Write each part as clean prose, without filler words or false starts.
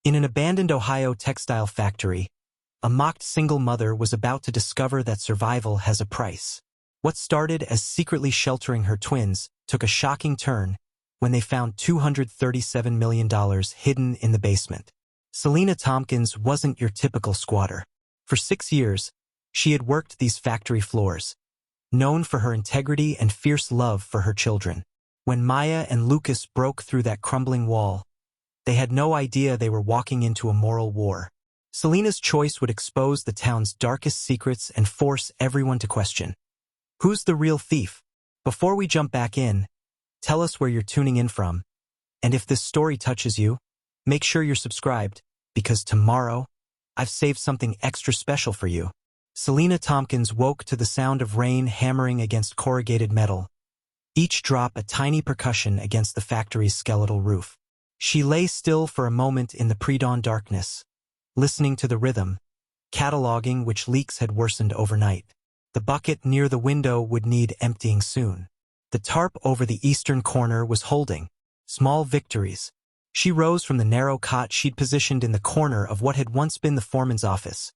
In an abandoned Ohio textile factory, a mocked single mother was about to discover that survival has a price. What started as secretly sheltering her twins took a shocking turn when they found $237 million hidden in the basement. Selena Thomkins wasn't your typical squatter. For 6 years, she had worked these factory floors, known for her integrity and fierce love for her children. When Maya and Lucas broke through that crumbling wall, they had no idea they were walking into a moral war. Selena's choice would expose the town's darkest secrets and force everyone to question, who's the real thief? Before we jump back in, tell us where you're tuning in from, and if this story touches you, make sure you're subscribed, because tomorrow, I've saved something extra special for you. Selena Thomkins woke to the sound of rain hammering against corrugated metal, each drop a tiny percussion against the factory's skeletal roof. She lay still for a moment in the pre-dawn darkness, listening to the rhythm, cataloging which leaks had worsened overnight. The bucket near the window would need emptying soon. The tarp over the eastern corner was holding small victories. She rose from the narrow cot she'd positioned in the corner of what had once been the foreman's office,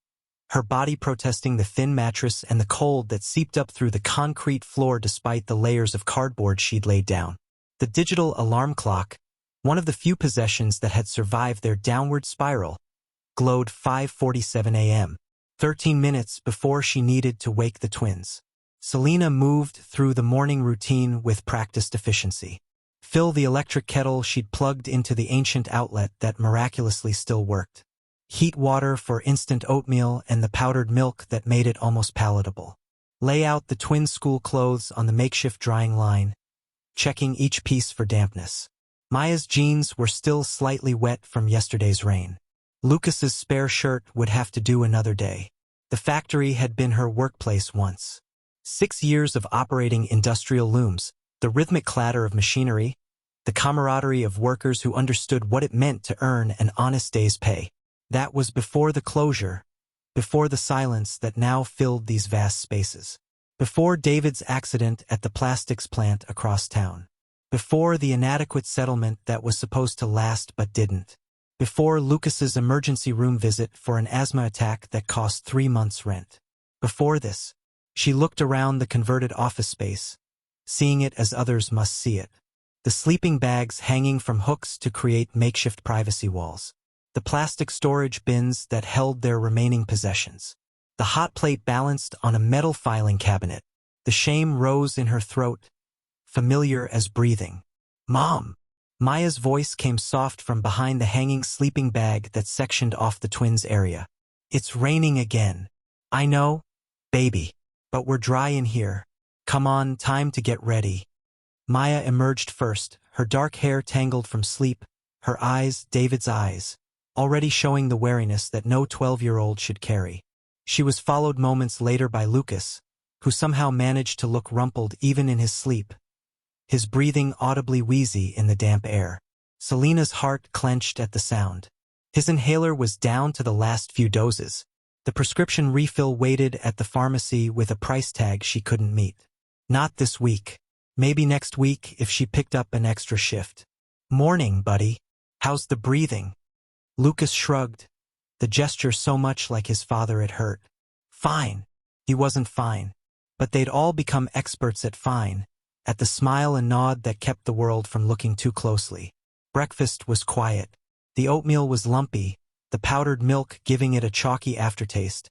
her body protesting the thin mattress and the cold that seeped up through the concrete floor despite the layers of cardboard she'd laid down. The digital alarm clock, one of the few possessions that had survived their downward spiral, glowed 5:47 a.m., 13 minutes before she needed to wake the twins. Selena moved through the morning routine with practiced efficiency. Fill the electric kettle she'd plugged into the ancient outlet that miraculously still worked. Heat water for instant oatmeal and the powdered milk that made it almost palatable. Lay out the twins' school clothes on the makeshift drying line, checking each piece for dampness. Maya's jeans were still slightly wet from yesterday's rain. Lucas's spare shirt would have to do another day. The factory had been her workplace once. 6 years of operating industrial looms, the rhythmic clatter of machinery, the camaraderie of workers who understood what it meant to earn an honest day's pay. That was before the closure, before the silence that now filled these vast spaces, before David's accident at the plastics plant across town, before the inadequate settlement that was supposed to last but didn't, before Lucas's emergency room visit for an asthma attack that cost 3 months' rent. Before this, she looked around the converted office space, seeing it as others must see it. The sleeping bags hanging from hooks to create makeshift privacy walls. The plastic storage bins that held their remaining possessions. The hot plate balanced on a metal filing cabinet. The shame rose in her throat, familiar as breathing. "Mom!" Maya's voice came soft from behind the hanging sleeping bag that sectioned off the twins' area. "It's raining again. I know, baby, but we're dry in here. Come on, time to get ready." Maya emerged first, her dark hair tangled from sleep, her eyes David's eyes, already showing the wariness that no 12-year-old should carry. She was followed moments later by Lucas, who somehow managed to look rumpled even in his sleep, his breathing audibly wheezy in the damp air. Selena's heart clenched at the sound. His inhaler was down to the last few doses. The prescription refill waited at the pharmacy with a price tag she couldn't meet. Not this week. Maybe next week if she picked up an extra shift. "Morning, buddy. How's the breathing?" Lucas shrugged, the gesture so much like his father it hurt. Fine. He wasn't fine. But they'd all become experts at fine, at the smile and nod that kept the world from looking too closely. Breakfast was quiet. The oatmeal was lumpy, the powdered milk giving it a chalky aftertaste,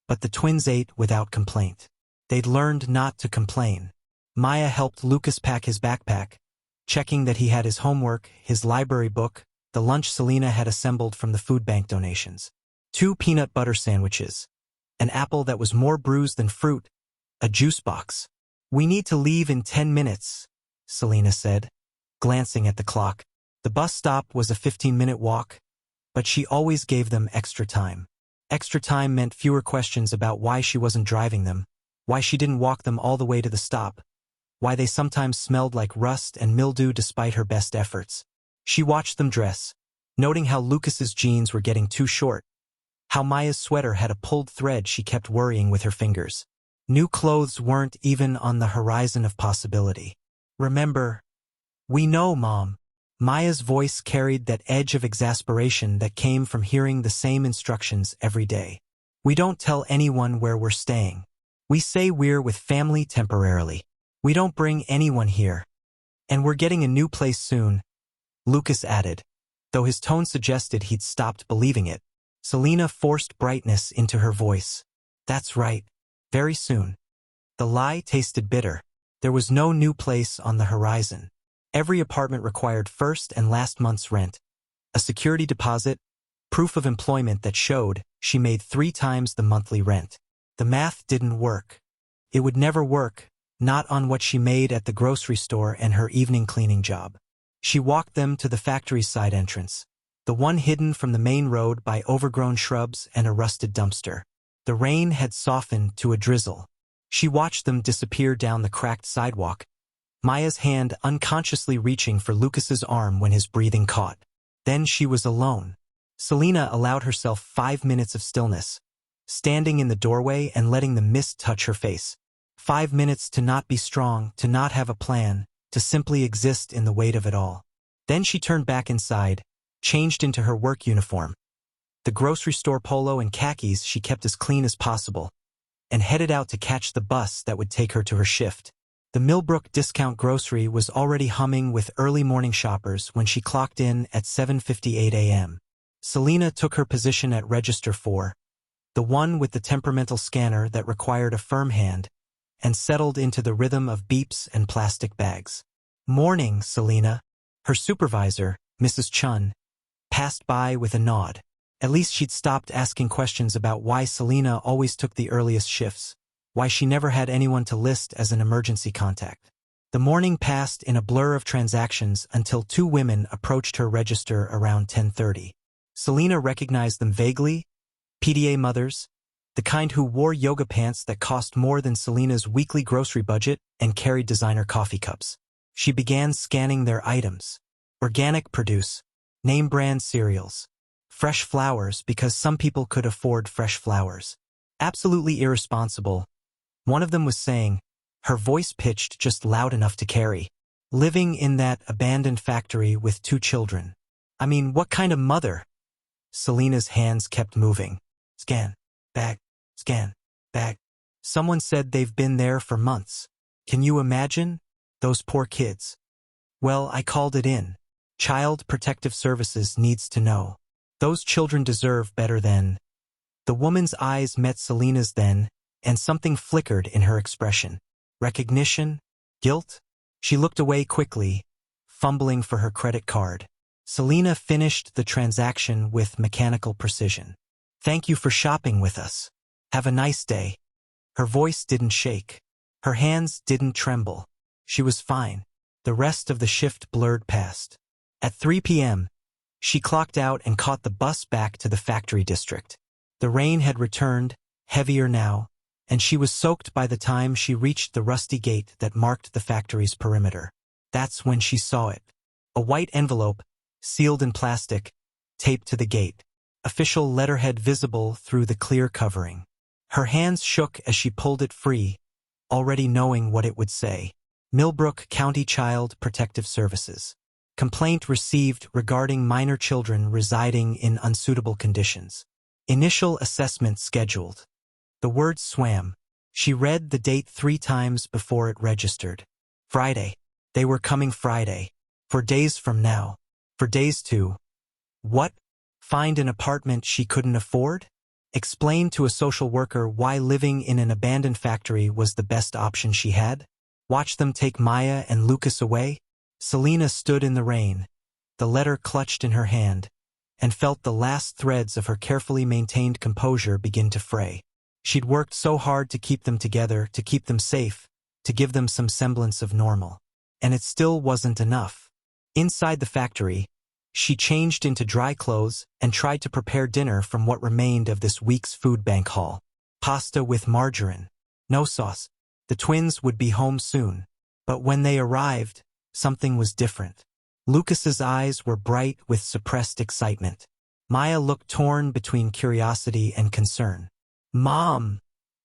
but the twins ate without complaint. They'd learned not to complain. Maya helped Lucas pack his backpack, checking that he had his homework, his library book, the lunch Selena had assembled from the food bank donations. 2 peanut butter sandwiches, an apple that was more bruised than fruit, a juice box. "We need to leave in 10 minutes, Selena said, glancing at the clock. The bus stop was a 15-minute walk, but she always gave them extra time. Extra time meant fewer questions about why she wasn't driving them, why she didn't walk them all the way to the stop, why they sometimes smelled like rust and mildew despite her best efforts. She watched them dress, noting how Lucas's jeans were getting too short, how Maya's sweater had a pulled thread she kept worrying with her fingers. New clothes weren't even on the horizon of possibility. "Remember." "We know, Mom." Maya's voice carried that edge of exasperation that came from hearing the same instructions every day. We don't tell anyone where we're staying. We say we're with family temporarily. We don't bring anyone here. And we're getting a new place soon, Lucas added, though his tone suggested he'd stopped believing it. Selena forced brightness into her voice. That's right. Very soon. The lie tasted bitter. There was no new place on the horizon. Every apartment required first and last month's rent, a security deposit, proof of employment that showed she made 3 times the monthly rent. The math didn't work. It would never work, not on what she made at the grocery store and her evening cleaning job. She walked them to the factory's side entrance, the one hidden from the main road by overgrown shrubs and a rusted dumpster. The rain had softened to a drizzle. She watched them disappear down the cracked sidewalk, Maya's hand unconsciously reaching for Lucas's arm when his breathing caught. Then she was alone. Selena allowed herself 5 minutes of stillness, standing in the doorway and letting the mist touch her face. 5 minutes to not be strong, to not have a plan, to simply exist in the weight of it all. Then she turned back inside, changed into her work uniform, the grocery store polo and khakis she kept as clean as possible, and headed out to catch the bus that would take her to her shift. The Millbrook Discount Grocery was already humming with early morning shoppers when she clocked in at 7:58 a.m. Selena took her position at Register 4, the one with the temperamental scanner that required a firm hand, and settled into the rhythm of beeps and plastic bags. "Morning, Selena." Her supervisor, Mrs. Chun, passed by with a nod. At least she'd stopped asking questions about why Selena always took the earliest shifts, why she never had anyone to list as an emergency contact. The morning passed in a blur of transactions until 2 women approached her register around 10:30. Selena recognized them vaguely, PTA mothers, the kind who wore yoga pants that cost more than Selena's weekly grocery budget and carried designer coffee cups. She began scanning their items. Organic produce, name-brand cereals, fresh flowers because some people could afford fresh flowers. Absolutely irresponsible, one of them was saying, her voice pitched just loud enough to carry. Living in that abandoned factory with 2 children. I mean, what kind of mother? Selena's hands kept moving. Scan, bag, scan, bag. Someone said they've been there for months. Can you imagine? Those poor kids. Well, I called it in. Child Protective Services needs to know. Those children deserve better than. The woman's eyes met Selena's then, and something flickered in her expression. Recognition? Guilt? She looked away quickly, fumbling for her credit card. Selena finished the transaction with mechanical precision. "Thank you for shopping with us. Have a nice day." Her voice didn't shake. Her hands didn't tremble. She was fine. The rest of the shift blurred past. At 3 p.m., she clocked out and caught the bus back to the factory district. The rain had returned, heavier now, and she was soaked by the time she reached the rusty gate that marked the factory's perimeter. That's when she saw it. A white envelope, sealed in plastic, taped to the gate. Official letterhead visible through the clear covering. Her hands shook as she pulled it free, already knowing what it would say. Millbrook County Child Protective Services. Complaint received regarding minor children residing in unsuitable conditions. Initial assessment scheduled. The words swam. She read the date 3 times before it registered. Friday. They were coming Friday. 4 days from now. For days to. What? Find an apartment she couldn't afford? Explain to a social worker why living in an abandoned factory was the best option she had? Watch them take Maya and Lucas away? Selena stood in the rain, the letter clutched in her hand, and felt the last threads of her carefully maintained composure begin to fray. She'd worked so hard to keep them together, to keep them safe, to give them some semblance of normal. And it still wasn't enough. Inside the factory, she changed into dry clothes and tried to prepare dinner from what remained of this week's food bank haul. Pasta with margarine. No sauce. The twins would be home soon. But when they arrived, something was different. Lucas's eyes were bright with suppressed excitement. Maya looked torn between curiosity and concern. "Mom,"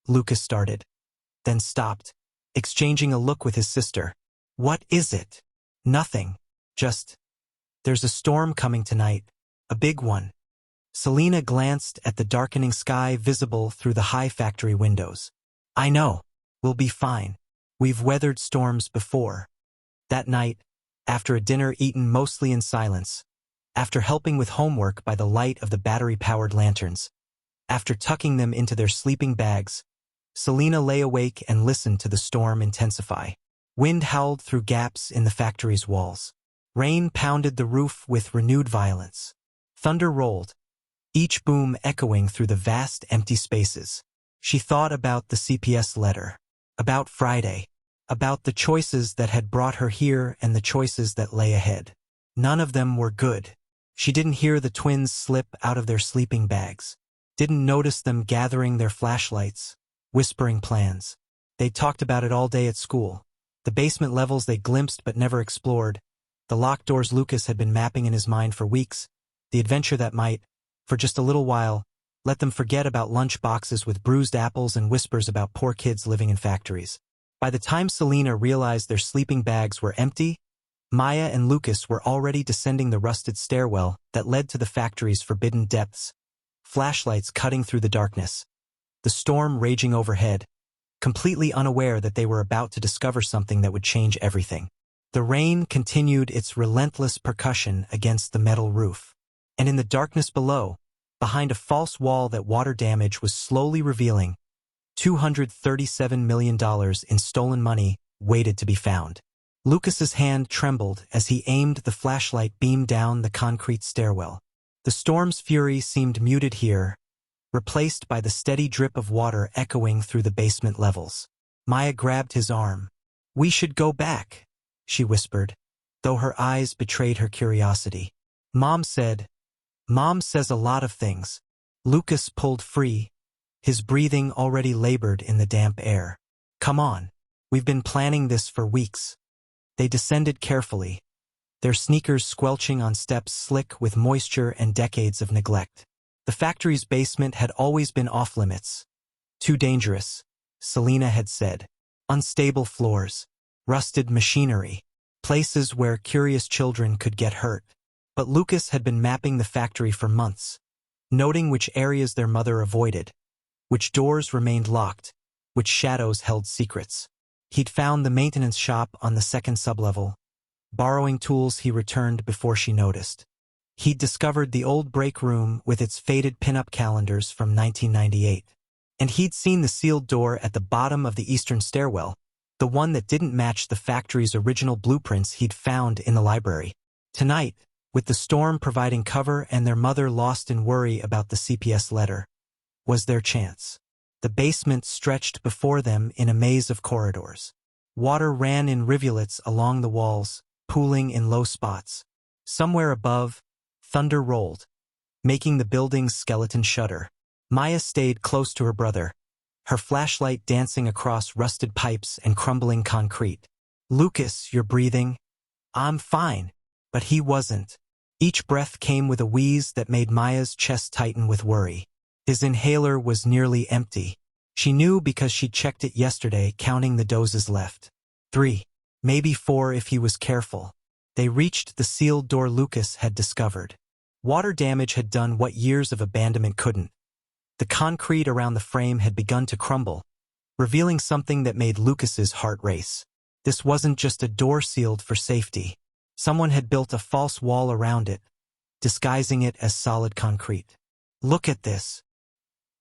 Lucas started, then stopped, exchanging a look with his sister. "What is it?" "Nothing. Just There's a storm coming tonight, a big one. Selena glanced at the darkening sky visible through the high factory windows. I know. We'll be fine. We've weathered storms before. That night, after a dinner eaten mostly in silence, after helping with homework by the light of the battery-powered lanterns, after tucking them into their sleeping bags, Selena lay awake and listened to the storm intensify. Wind howled through gaps in the factory's walls. Rain pounded the roof with renewed violence. Thunder rolled, each boom echoing through the vast empty spaces. She thought about the CPS letter, about Friday, about the choices that had brought her here and the choices that lay ahead. None of them were good. She didn't hear the twins slip out of their sleeping bags, didn't notice them gathering their flashlights, whispering plans. They'd talked about it all day at school. The basement levels they glimpsed but never explored, the locked doors Lucas had been mapping in his mind for weeks, the adventure that might, for just a little while, let them forget about lunch boxes with bruised apples and whispers about poor kids living in factories. By the time Selena realized their sleeping bags were empty, Maya and Lucas were already descending the rusted stairwell that led to the factory's forbidden depths, flashlights cutting through the darkness, the storm raging overhead, completely unaware that they were about to discover something that would change everything. The rain continued its relentless percussion against the metal roof, and in the darkness below, behind a false wall that water damage was slowly revealing, $237 million in stolen money waited to be found. Lucas's hand trembled as he aimed the flashlight beam down the concrete stairwell. The storm's fury seemed muted here, replaced by the steady drip of water echoing through the basement levels. Maya grabbed his arm. "We should go back," she whispered, though her eyes betrayed her curiosity. Mom says a lot of things." Lucas pulled free, his breathing already labored in the damp air. "Come on. We've been planning this for weeks." They descended carefully, their sneakers squelching on steps slick with moisture and decades of neglect. The factory's basement had always been off-limits. Too dangerous, Selena had said. Unstable floors, rusted machinery, places where curious children could get hurt. But Lucas had been mapping the factory for months, noting which areas their mother avoided, which doors remained locked, which shadows held secrets. He'd found the maintenance shop on the second sublevel, borrowing tools he returned before she noticed. He'd discovered the old break room with its faded pin-up calendars from 1998. And he'd seen the sealed door at the bottom of the eastern stairwell, the one that didn't match the factory's original blueprints he'd found in the library. Tonight, with the storm providing cover and their mother lost in worry about the CPS letter, was their chance. The basement stretched before them in a maze of corridors. Water ran in rivulets along the walls, pooling in low spots. Somewhere above, thunder rolled, making the building's skeleton shudder. Maya stayed close to her brother, her flashlight dancing across rusted pipes and crumbling concrete. "Lucas, you're breathing." "I'm fine." But he wasn't. Each breath came with a wheeze that made Maya's chest tighten with worry. His inhaler was nearly empty. She knew because she'd checked it yesterday, counting the doses left. 3, maybe 4 if he was careful. They reached the sealed door Lucas had discovered. Water damage had done what years of abandonment couldn't. The concrete around the frame had begun to crumble, revealing something that made Lucas's heart race. This wasn't just a door sealed for safety. Someone had built a false wall around it, disguising it as solid concrete. "Look at this."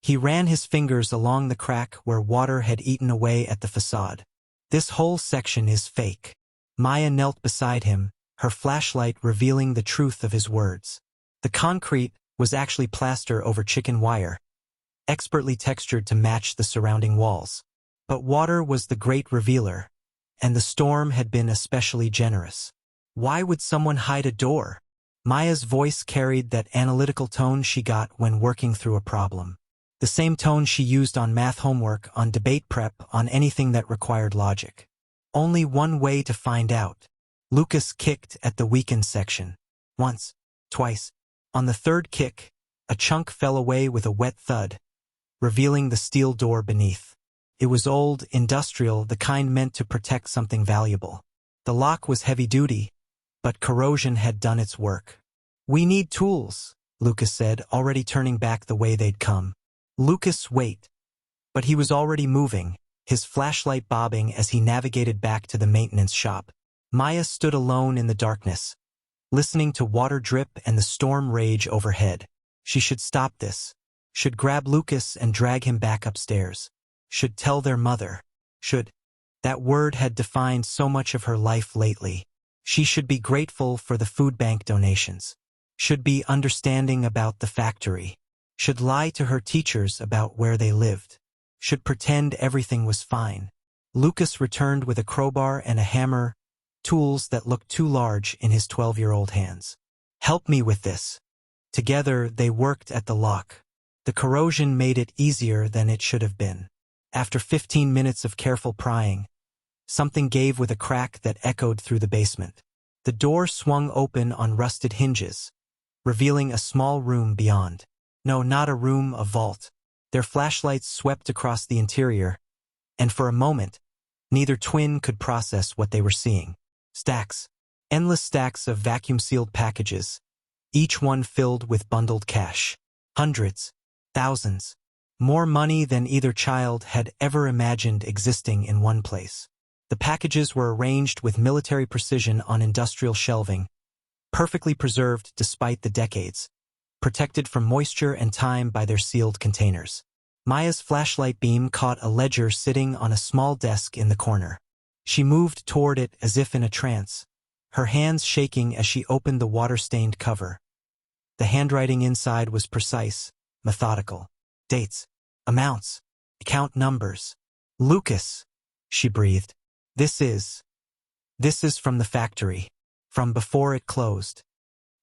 He ran his fingers along the crack where water had eaten away at the facade. "This whole section is fake." Maya knelt beside him, her flashlight revealing the truth of his words. The concrete was actually plaster over chicken wire, expertly textured to match the surrounding walls. But water was the great revealer, and the storm had been especially generous. Why would someone hide a door? Maya's voice carried that analytical tone she got when working through a problem. The same tone she used on math homework, on debate prep, on anything that required logic. Only one way to find out. Lucas kicked at the weakened section. Once, twice. On the third kick, a chunk fell away with a wet thud, revealing the steel door beneath. It was old, industrial, the kind meant to protect something valuable. The lock was heavy-duty, but corrosion had done its work. "We need tools," Lucas said, already turning back the way they'd come. Lucas, wait. But he was already moving, his flashlight bobbing as he navigated back to the maintenance shop. Maya stood alone in the darkness, listening to water drip and the storm rage overhead. She should stop this. Should grab Lucas and drag him back upstairs. Should tell their mother. Should. That word had defined so much of her life lately. She should be grateful for the food bank donations. Should be understanding about the factory. Should lie to her teachers about where they lived. Should pretend everything was fine. Lucas returned with a crowbar and a hammer, tools that looked too large in his 12-year-old hands. "Help me with this." Together they worked at the lock. The corrosion made it easier than it should have been. After 15 minutes of careful prying, something gave with a crack that echoed through the basement. The door swung open on rusted hinges, revealing a small room beyond. No, not a room, a vault. Their flashlights swept across the interior, and for a moment, neither twin could process what they were seeing. Stacks. Endless stacks of vacuum-sealed packages, each one filled with bundled cash. Hundreds. Thousands. More money than either child had ever imagined existing in one place. The packages were arranged with military precision on industrial shelving, perfectly preserved despite the decades, protected from moisture and time by their sealed containers. Maya's flashlight beam caught a ledger sitting on a small desk in the corner. She moved toward it as if in a trance, her hands shaking as she opened the water-stained cover. The handwriting inside was precise, methodical. Dates, amounts, account numbers. "Lucas," she breathed. This is from the factory, from before it closed."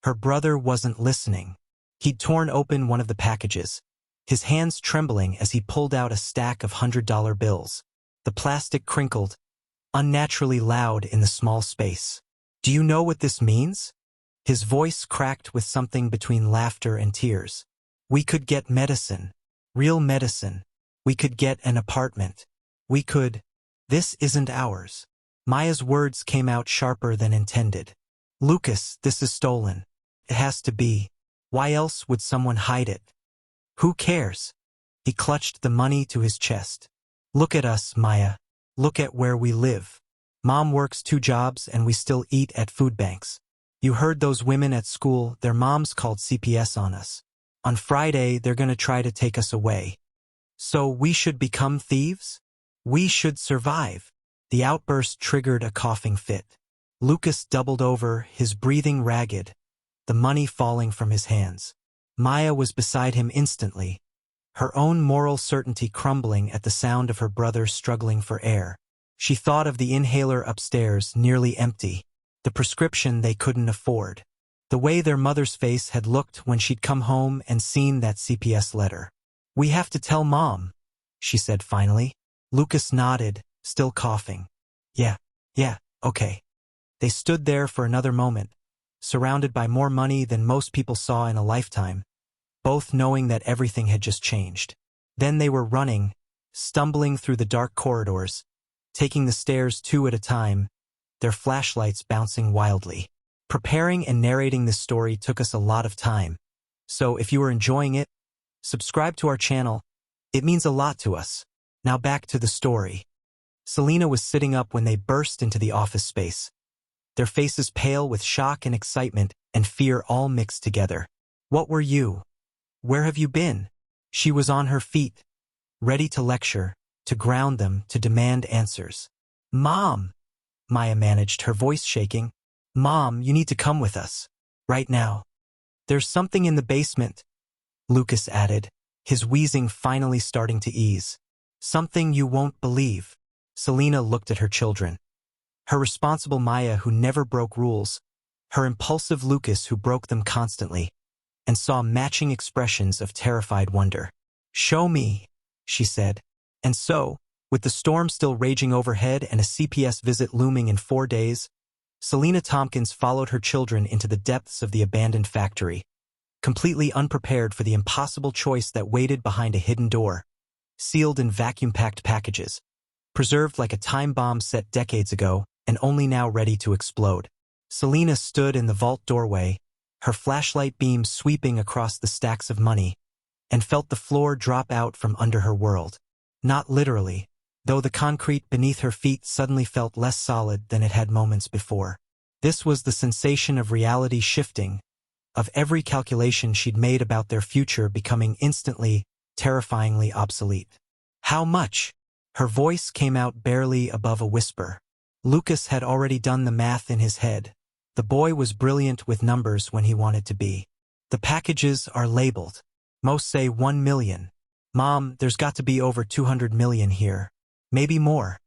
Her brother wasn't listening. He'd torn open one of the packages, his hands trembling as he pulled out a stack of $100 bills. The plastic crinkled, unnaturally loud in the small space. "Do you know what this means?" His voice cracked with something between laughter and tears. "We could get medicine. Real medicine. We could get an apartment. We could. This isn't ours." Maya's words came out sharper than intended. "Lucas, this is stolen. It has to be. Why else would someone hide it? Who cares?" He clutched the money to his chest. "Look at us, Maya. Look at where we live. Mom works 2 jobs and we still eat at food banks. You heard those women at school, their moms called CPS on us. On Friday, they're gonna try to take us away. So we should become thieves? We should survive." The outburst triggered a coughing fit. Lucas doubled over, his breathing ragged, the money falling from his hands. Maya was beside him instantly, her own moral certainty crumbling at the sound of her brother struggling for air. She thought of the inhaler upstairs, nearly empty, the prescription they couldn't afford, the way their mother's face had looked when she'd come home and seen that CPS letter. "We have to tell Mom," she said finally. Lucas nodded, still coughing. Yeah, okay." They stood there for another moment, surrounded by more money than most people saw in a lifetime, both knowing that everything had just changed. Then they were running, stumbling through the dark corridors, taking the stairs 2 at a time, their flashlights bouncing wildly. Preparing and narrating this story took us a lot of time, so if you are enjoying it, subscribe to our channel. It means a lot to us. Now back to the story. Selena was sitting up when they burst into the office space, their faces pale with shock and excitement and fear all mixed together. "What were you? Where have you been?" She was on her feet, ready to lecture, to ground them, to demand answers. "Mom," Maya managed, her voice shaking. "Mom, you need to come with us. Right now. There's something in the basement," Lucas added, his wheezing finally starting to ease. "Something you won't believe." Selena looked at her children. Her responsible Maya who never broke rules, her impulsive Lucas who broke them constantly, and saw matching expressions of terrified wonder. "Show me," she said. And so, with the storm still raging overhead and a CPS visit looming in 4 days, Selena Thomkins followed her children into the depths of the abandoned factory, completely unprepared for the impossible choice that waited behind a hidden door, sealed in vacuum-packed packages, preserved like a time bomb set decades ago and only now ready to explode. Selena stood in the vault doorway, her flashlight beam sweeping across the stacks of money, and felt the floor drop out from under her world. Not literally, though the concrete beneath her feet suddenly felt less solid than it had moments before. This was the sensation of reality shifting, of every calculation she'd made about their future becoming instantly, terrifyingly obsolete. How much? Her voice came out barely above a whisper. Lucas had already done the math in his head. The boy was brilliant with numbers when he wanted to be. The packages are labeled. Most say 1 million. Mom, there's got to be over 200 million here. Maybe more.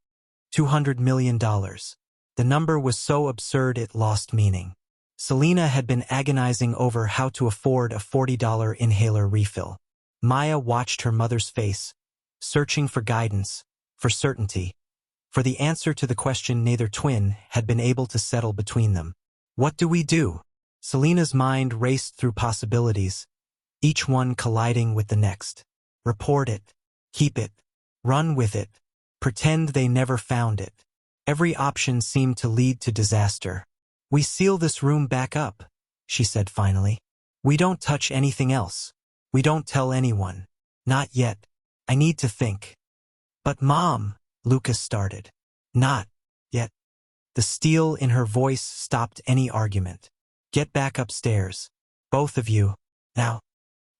$200 million. The number was so absurd it lost meaning. Selena had been agonizing over how to afford a $40 inhaler refill. Maya watched her mother's face, searching for guidance, for certainty, for the answer to the question neither twin had been able to settle between them. What do we do? Selena's mind raced through possibilities, each one colliding with the next. Report it. Keep it. Run with it. Pretend they never found it. Every option seemed to lead to disaster. We seal this room back up, she said finally. We don't touch anything else. We don't tell anyone. Not yet. I need to think. But Mom, Lucas started. Not yet. The steel in her voice stopped any argument. Get back upstairs. Both of you. Now.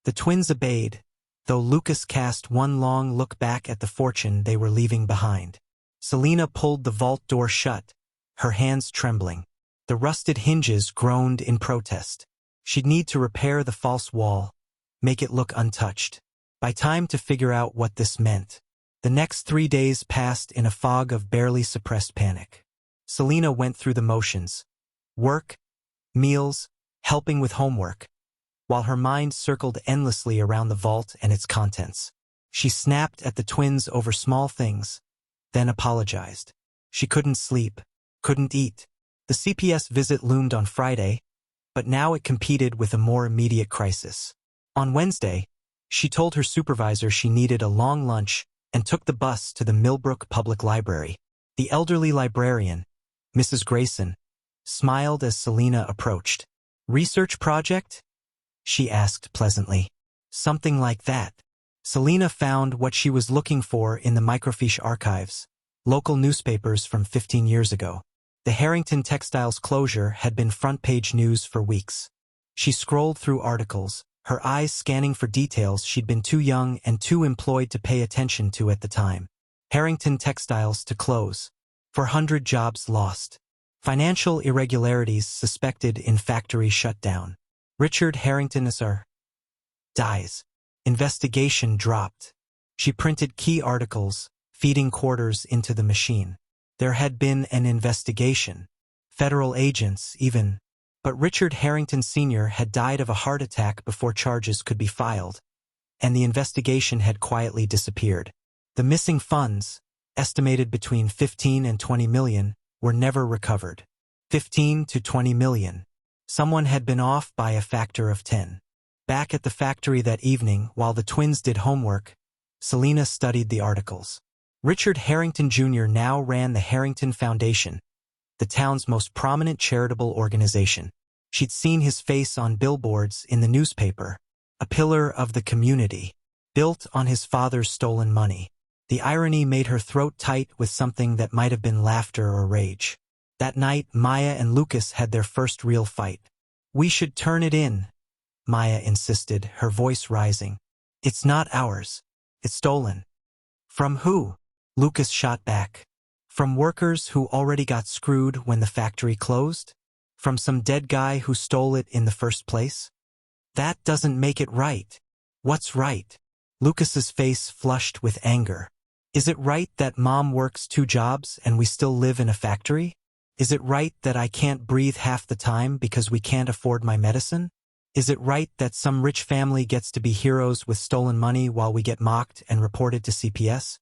The twins obeyed, though Lucas cast one long look back at the fortune they were leaving behind. Selena pulled the vault door shut, her hands trembling. The rusted hinges groaned in protest. She'd need to repair the false wall, make it look untouched. By time to figure out what this meant. The next 3 days passed in a fog of barely suppressed panic. Selena went through the motions. Work, meals, helping with homework, while her mind circled endlessly around the vault and its contents. She snapped at the twins over small things, then apologized. She couldn't sleep, couldn't eat. The CPS visit loomed on Friday, but now it competed with a more immediate crisis. On Wednesday, she told her supervisor she needed a long lunch and took the bus to the Millbrook Public Library. The elderly librarian, Mrs. Grayson, smiled as Selena approached. Research project? She asked pleasantly. Something like that. Selena found what she was looking for in the microfiche archives, local newspapers from 15 years ago. The Harrington Textiles closure had been front-page news for weeks. She scrolled through articles, her eyes scanning for details she'd been too young and too employed to pay attention to at the time. Harrington Textiles to close. 400 jobs lost. Financial irregularities suspected in factory shutdown. Richard Harrington Sr. dies. Investigation dropped. She printed key articles, feeding quarters into the machine. There had been an investigation. Federal agents, even. But Richard Harrington Sr. had died of a heart attack before charges could be filed, and the investigation had quietly disappeared. The missing funds, estimated between 15 and 20 million, were never recovered. 15 to 20 million. Someone had been off by a factor of 10. Back at the factory that evening, while the twins did homework, Selena studied the articles. Richard Harrington Jr. now ran the Harrington Foundation, the town's most prominent charitable organization. She'd seen his face on billboards in the newspaper, a pillar of the community, built on his father's stolen money. The irony made her throat tight with something that might have been laughter or rage. That night, Maya and Lucas had their first real fight. We should turn it in, Maya insisted, her voice rising. It's not ours. It's stolen. From who? Lucas shot back. From workers who already got screwed when the factory closed? From some dead guy who stole it in the first place? That doesn't make it right. What's right? Lucas's face flushed with anger. Is it right that Mom works 2 jobs and we still live in a factory? Is it right that I can't breathe half the time because we can't afford my medicine? Is it right that some rich family gets to be heroes with stolen money while we get mocked and reported to CPS?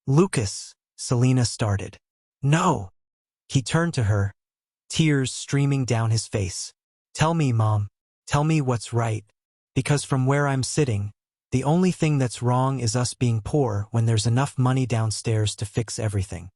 Lucas, Selena started. No. He turned to her, tears streaming down his face. Tell me, Mom. Tell me what's right. Because from where I'm sitting, the only thing that's wrong is us being poor when there's enough money downstairs to fix everything.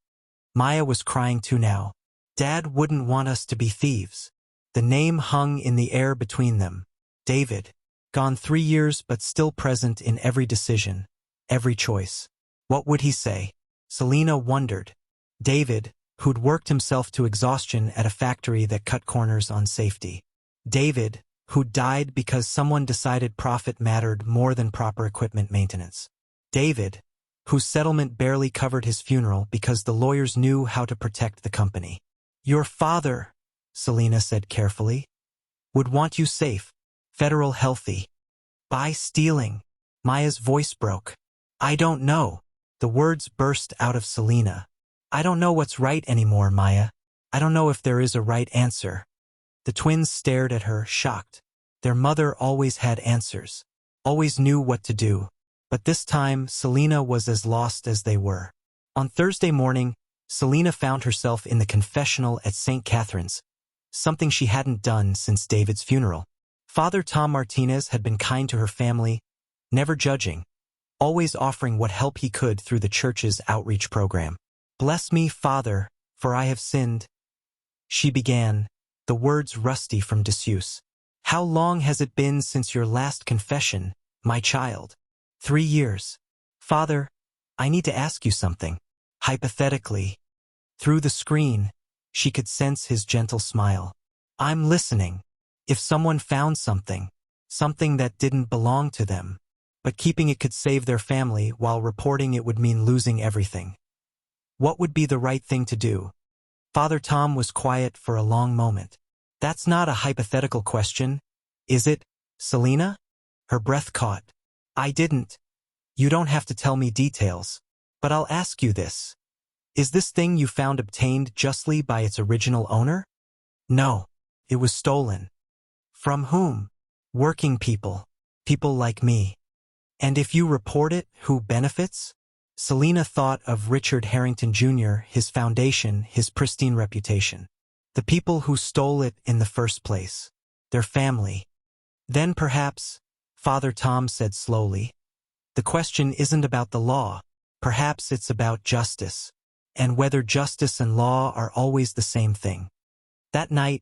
Maya was crying too now. Dad wouldn't want us to be thieves. The name hung in the air between them. David, gone 3 years but still present in every decision, every choice. What would he say? Selena wondered. David, who'd worked himself to exhaustion at a factory that cut corners on safety. David, who died because someone decided profit mattered more than proper equipment maintenance. David, whose settlement barely covered his funeral because the lawyers knew how to protect the company. Your father, Selena said carefully, would want you safe, federal healthy. By stealing. Maya's voice broke. I don't know. The words burst out of Selena. I don't know what's right anymore, Maya. I don't know if there is a right answer. The twins stared at her, shocked. Their mother always had answers, always knew what to do. But this time, Selena was as lost as they were. On Thursday morning, Selena found herself in the confessional at St. Catherine's, something she hadn't done since David's funeral. Father Tom Martinez had been kind to her family, never judging, always offering what help he could through the church's outreach program. Bless me, Father, for I have sinned. She began, the words rusty from disuse. How long has it been since your last confession, my child? 3 years. Father, I need to ask you something. Hypothetically. Through the screen, she could sense his gentle smile. I'm listening. If someone found something that didn't belong to them, but keeping it could save their family while reporting it would mean losing everything. What would be the right thing to do? Father Tom was quiet for a long moment. That's not a hypothetical question, is it, Selena? Her breath caught. I didn't. You don't have to tell me details. But I'll ask you this. Is this thing you found obtained justly by its original owner? No. It was stolen. From whom? Working people. People like me. And if you report it, who benefits? Selena thought of Richard Harrington Jr., his foundation, his pristine reputation. The people who stole it in the first place. Their family. Then perhaps, Father Tom said slowly, the question isn't about the law. Perhaps it's about justice. And whether justice and law are always the same thing. That night,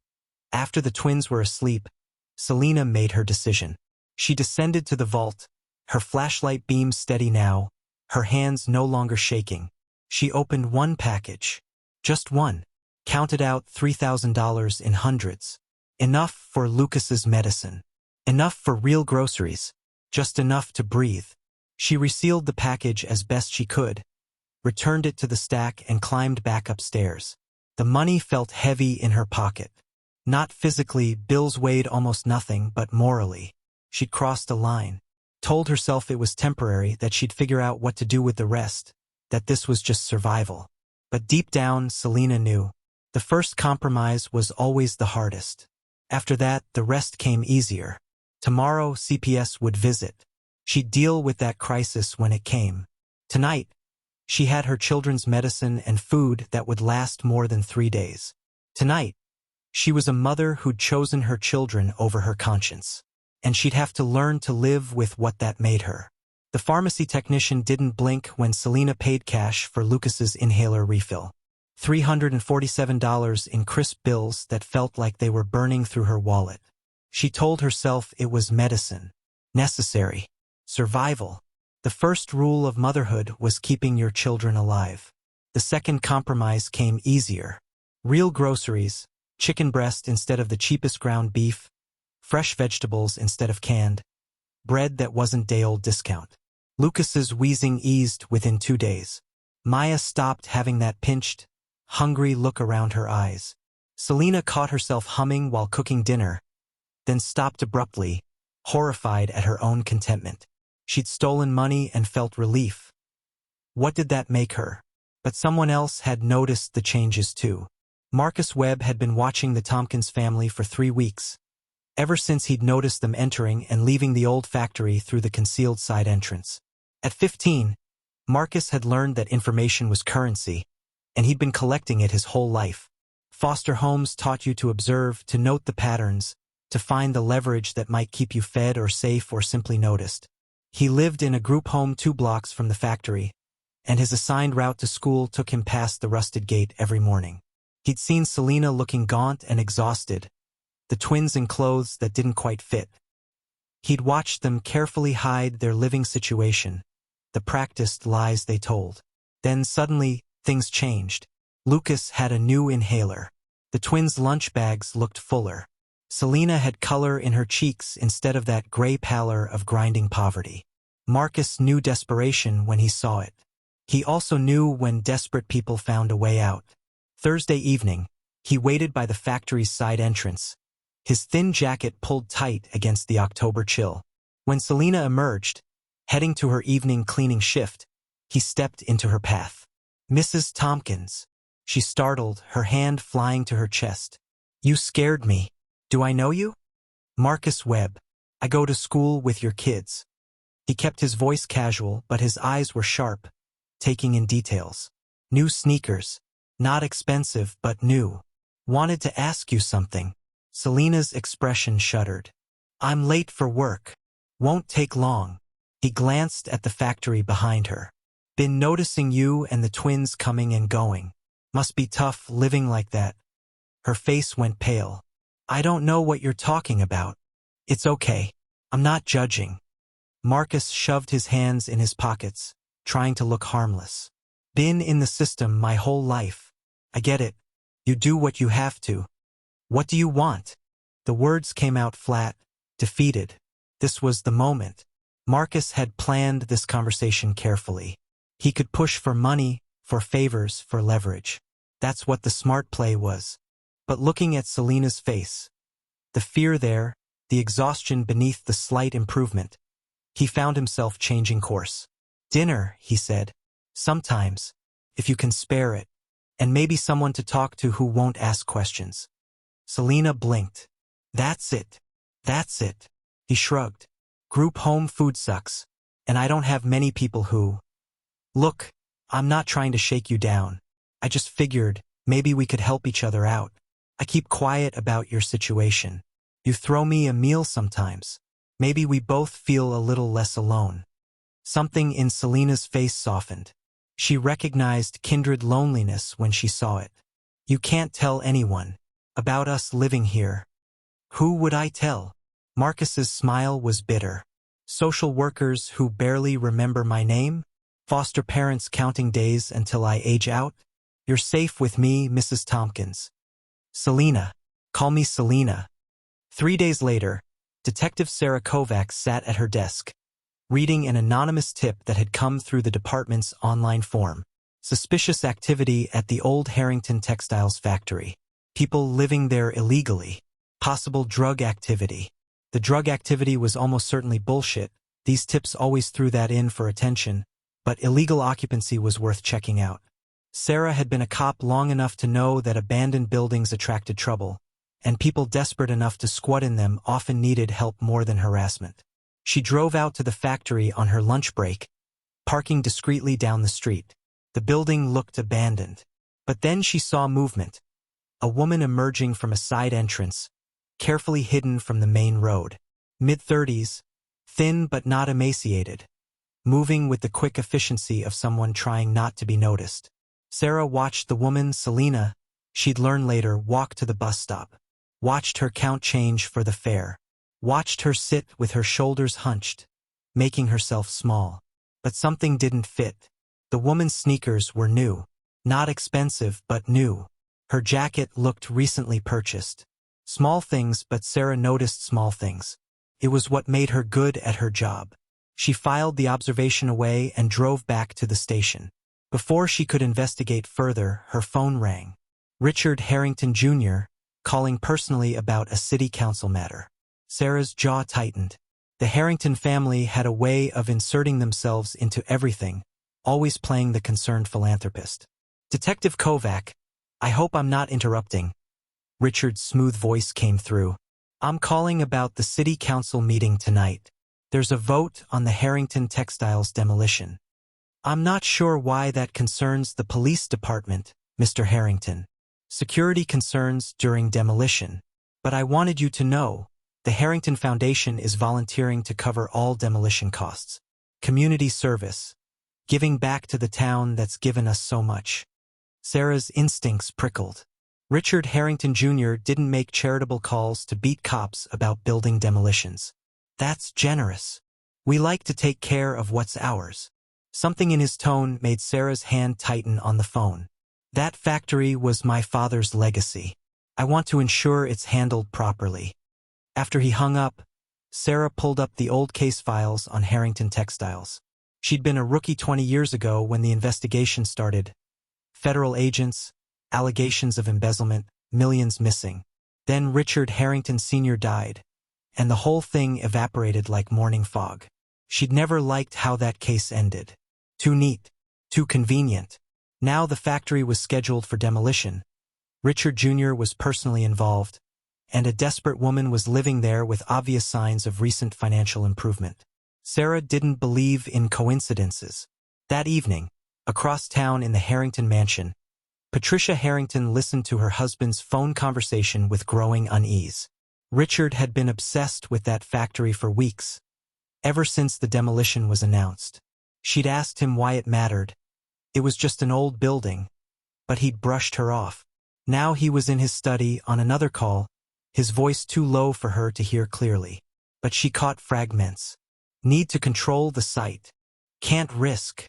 after the twins were asleep, Selena made her decision. She descended to the vault, her flashlight beam steady now, her hands no longer shaking. She opened one package. Just one. Counted out $3,000 in hundreds. Enough for Lucas's medicine. Enough for real groceries. Just enough to breathe. She resealed the package as best she could, returned it to the stack and climbed back upstairs. The money felt heavy in her pocket. Not physically, bills weighed almost nothing, but morally. She'd crossed a line. Told herself it was temporary, that she'd figure out what to do with the rest, that this was just survival. But deep down, Selena knew. The first compromise was always the hardest. After that, the rest came easier. Tomorrow, CPS would visit. She'd deal with that crisis when it came. Tonight, she had her children's medicine and food that would last more than 3 days. Tonight, she was a mother who'd chosen her children over her conscience. And she'd have to learn to live with what that made her. The pharmacy technician didn't blink when Selena paid cash for Lucas's inhaler refill. $347 in crisp bills that felt like they were burning through her wallet. She told herself it was medicine. Necessary. Survival. The first rule of motherhood was keeping your children alive. The second compromise came easier. Real groceries, chicken breast instead of the cheapest ground beef, fresh vegetables instead of canned, bread that wasn't day-old discount. Lucas's wheezing eased within 2 days. Maya stopped having that pinched, hungry look around her eyes. Selena caught herself humming while cooking dinner, then stopped abruptly, horrified at her own contentment. She'd stolen money and felt relief. What did that make her? But someone else had noticed the changes too. Marcus Webb had been watching the Thomkins family for 3 weeks, ever since he'd noticed them entering and leaving the old factory through the concealed side entrance. At 15, Marcus had learned that information was currency, and he'd been collecting it his whole life. Foster homes taught you to observe, to note the patterns, to find the leverage that might keep you fed or safe or simply noticed. He lived in a group home 2 blocks from the factory, and his assigned route to school took him past the rusted gate every morning. He'd seen Selena looking gaunt and exhausted, the twins in clothes that didn't quite fit. He'd watched them carefully hide their living situation, the practiced lies they told. Then suddenly, things changed. Lucas had a new inhaler. The twins' lunch bags looked fuller. Selena had color in her cheeks instead of that gray pallor of grinding poverty. Marcus knew desperation when he saw it. He also knew when desperate people found a way out. Thursday evening, he waited by the factory's side entrance, his thin jacket pulled tight against the October chill. When Selena emerged, heading to her evening cleaning shift, he stepped into her path. "Mrs. Thomkins," she startled, her hand flying to her chest. "You scared me. Do I know you?" "Marcus Webb. I go to school with your kids." He kept his voice casual, but his eyes were sharp, taking in details. "New sneakers. Not expensive, but new. Wanted to ask you something." Selena's expression shuddered. "I'm late for work. Won't take long." He glanced at the factory behind her. "Been noticing you and the twins coming and going. Must be tough living like that." Her face went pale. "I don't know what you're talking about." "It's okay. I'm not judging." Marcus shoved his hands in his pockets, trying to look harmless. "Been in the system my whole life. I get it. You do what you have to. What do you want?" The words came out flat, defeated. This was the moment. Marcus had planned this conversation carefully. He could push for money, for favors, for leverage. That's what the smart play was. But looking at Selena's face, the fear there, the exhaustion beneath the slight improvement, he found himself changing course. "Dinner," he said. "Sometimes, if you can spare it. And maybe someone to talk to who won't ask questions." Selena blinked. "That's it. That's it." He shrugged. "Group home food sucks, and I don't have many people who—" "Look, I'm not trying to shake you down. I just figured maybe we could help each other out. I keep quiet about your situation. You throw me a meal sometimes. Maybe we both feel a little less alone." Something in Selena's face softened. She recognized kindred loneliness when she saw it. "You can't tell anyone about us living here." "Who would I tell?" Marcus's smile was bitter. "Social workers who barely remember my name? Foster parents counting days until I age out? You're safe with me, Mrs. Thomkins." "Selena. Call me Selena." 3 days later, Detective Sarah Kovacs sat at her desk, reading an anonymous tip that had come through the department's online form. Suspicious activity at the old Harrington Textiles factory. People living there illegally. Possible drug activity. The drug activity was almost certainly bullshit. These tips always threw that in for attention, but illegal occupancy was worth checking out. Sarah had been a cop long enough to know that abandoned buildings attracted trouble, and people desperate enough to squat in them often needed help more than harassment. She drove out to the factory on her lunch break, parking discreetly down the street. The building looked abandoned. But then she saw movement. A woman emerging from a side entrance, carefully hidden from the main road. Mid-30s, thin but not emaciated, moving with the quick efficiency of someone trying not to be noticed. Sarah watched the woman, Selena, she'd learn later, walk to the bus stop. Watched her count change for the fare. Watched her sit with her shoulders hunched, making herself small. But something didn't fit. The woman's sneakers were new. Not expensive, but new. Her jacket looked recently purchased. Small things, but Sarah noticed small things. It was what made her good at her job. She filed the observation away and drove back to the station. Before she could investigate further, her phone rang. Richard Harrington Jr., calling personally about a city council matter. Sarah's jaw tightened. The Harrington family had a way of inserting themselves into everything, always playing the concerned philanthropist. "Detective Kovac, I hope I'm not interrupting." Richard's smooth voice came through. "I'm calling about the city council meeting tonight. There's a vote on the Harrington Textiles demolition. I'm not sure why that concerns the police department, Mr. Harrington. Security concerns during demolition. But I wanted you to know, the Harrington Foundation is volunteering to cover all demolition costs. Community service. Giving back to the town that's given us so much." Sarah's instincts prickled. Richard Harrington Jr. didn't make charitable calls to beat cops about building demolitions. That's generous. We like to take care of what's ours. Something in his tone made Sarah's hand tighten on the phone. That factory was my father's legacy. I want to ensure it's handled properly. After he hung up, Sarah pulled up the old case files on Harrington Textiles. She'd been a rookie 20 years ago when the investigation started. Federal agents, allegations of embezzlement, millions missing. Then Richard Harrington Sr. died, and the whole thing evaporated like morning fog. She'd never liked how that case ended. Too neat, too convenient. Now the factory was scheduled for demolition. Richard Jr. was personally involved, and a desperate woman was living there with obvious signs of recent financial improvement. Sarah didn't believe in coincidences. That evening, across town in the Harrington mansion, Patricia Harrington listened to her husband's phone conversation with growing unease. Richard had been obsessed with that factory for weeks, ever since the demolition was announced. She'd asked him why it mattered. It was just an old building, but he'd brushed her off. Now he was in his study on another call, his voice too low for her to hear clearly. But she caught fragments. Need to control the site. Can't risk.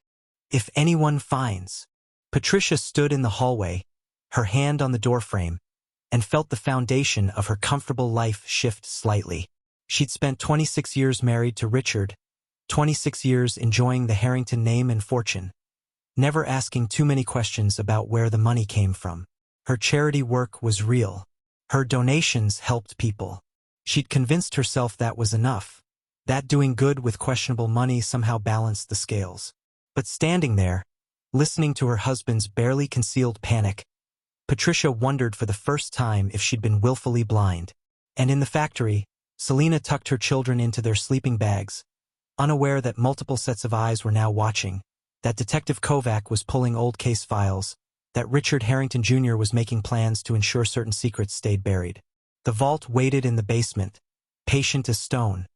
If anyone finds. Patricia stood in the hallway, her hand on the doorframe, and felt the foundation of her comfortable life shift slightly. She'd spent 26 years married to Richard, 26 years enjoying the Harrington name and fortune, never asking too many questions about where the money came from. Her charity work was real. Her donations helped people. She'd convinced herself that was enough, that doing good with questionable money somehow balanced the scales. But standing there, listening to her husband's barely concealed panic, Patricia wondered for the first time if she'd been willfully blind. And in the factory, Selena tucked her children into their sleeping bags, unaware that multiple sets of eyes were now watching, that Detective Kovac was pulling old case files, that Richard Harrington Jr. was making plans to ensure certain secrets stayed buried. The vault waited in the basement, patient as stone,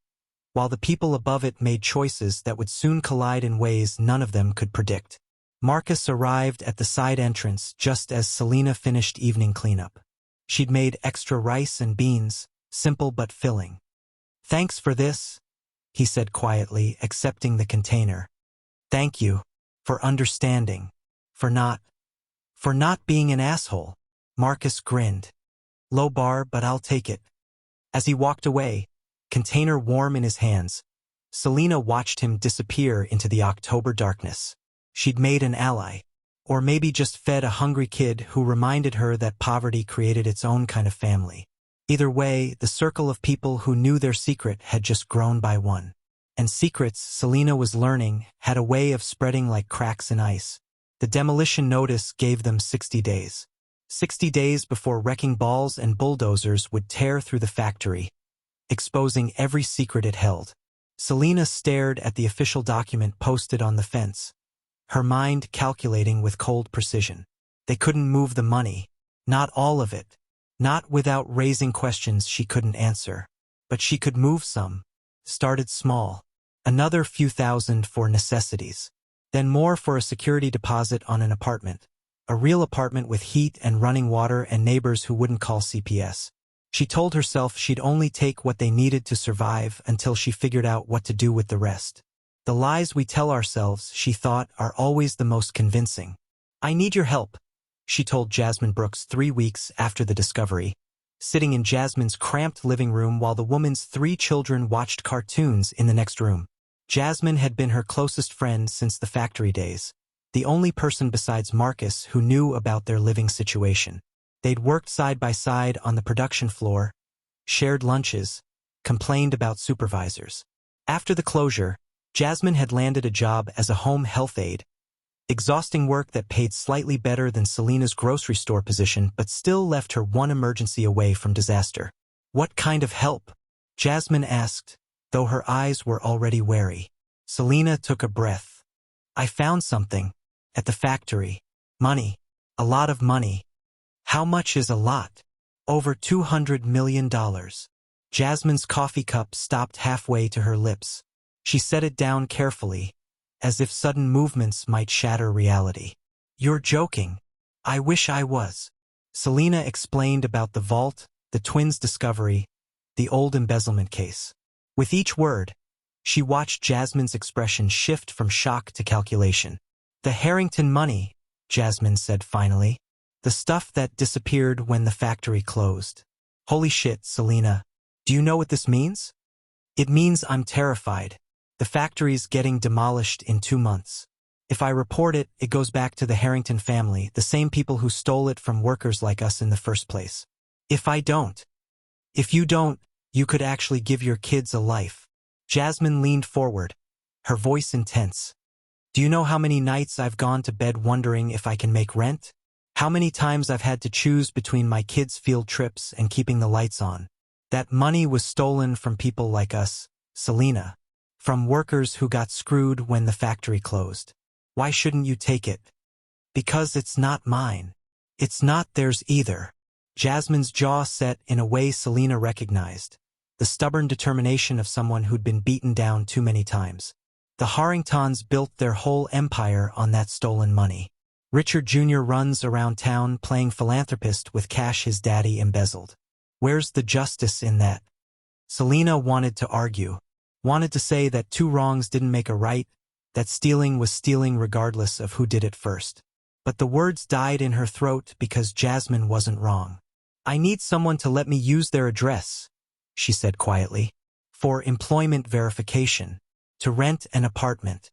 while the people above it made choices that would soon collide in ways none of them could predict. Marcus arrived at the side entrance just as Selena finished evening cleanup. She'd made extra rice and beans, simple but filling. "Thanks for this," he said quietly, accepting the container. "Thank you. For understanding. For not being an asshole." Marcus grinned. "Low bar, but I'll take it." As he walked away, container warm in his hands, Selena watched him disappear into the October darkness. She'd made an ally, or maybe just fed a hungry kid who reminded her that poverty created its own kind of family. Either way, the circle of people who knew their secret had just grown by one. And secrets, Selena was learning, had a way of spreading like cracks in ice. The demolition notice gave them 60 days. 60 days before wrecking balls and bulldozers would tear through the factory, exposing every secret it held. Selena stared at the official document posted on the fence, her mind calculating with cold precision. They couldn't move the money. Not all of it. Not without raising questions she couldn't answer. But she could move some. Started small. Another few thousand for necessities. Then more for a security deposit on an apartment. A real apartment with heat and running water and neighbors who wouldn't call CPS. She told herself she'd only take what they needed to survive until she figured out what to do with the rest. The lies we tell ourselves, she thought, are always the most convincing. "I need your help," she told Jasmine Brooks 3 weeks after the discovery, sitting in Jasmine's cramped living room while the woman's 3 children watched cartoons in the next room. Jasmine had been her closest friend since the factory days, the only person besides Marcus who knew about their living situation. They'd worked side by side on the production floor, shared lunches, complained about supervisors. After the closure, Jasmine had landed a job as a home health aide, exhausting work that paid slightly better than Selena's grocery store position but still left her one emergency away from disaster. "What kind of help?" Jasmine asked, though her eyes were already wary. Selena took a breath. "I found something. At the factory. Money. A lot of money." "How much is a lot?" "Over $200 million. Jasmine's coffee cup stopped halfway to her lips. She set it down carefully, as if sudden movements might shatter reality. "You're joking." "I wish I was." Selena explained about the vault, the twins' discovery, the old embezzlement case. With each word, she watched Jasmine's expression shift from shock to calculation. "The Harrington money," Jasmine said finally. "The stuff that disappeared when the factory closed." "Holy shit, Selena. Do you know what this means?" "It means I'm terrified. The factory's getting demolished in 2 months. If I report it, it goes back to the Harrington family, the same people who stole it from workers like us in the first place. If I don't, if you don't, you could actually give your kids a life." Jasmine leaned forward, her voice intense. "Do you know how many nights I've gone to bed wondering if I can make rent? How many times I've had to choose between my kids' field trips and keeping the lights on? That money was stolen from people like us, Selena. From workers who got screwed when the factory closed. Why shouldn't you take it?" "Because it's not mine. It's not theirs either." Jasmine's jaw set in a way Selena recognized, the stubborn determination of someone who'd been beaten down too many times. The Harringtons built their whole empire on that stolen money. Richard Jr. runs around town playing philanthropist with cash his daddy embezzled. Where's the justice in that? Selena wanted to argue, wanted to say that 2 wrongs didn't make a right, that stealing was stealing regardless of who did it first. But the words died in her throat because Jasmine wasn't wrong. "I need someone to let me use their address," she said quietly, "for employment verification, to rent an apartment."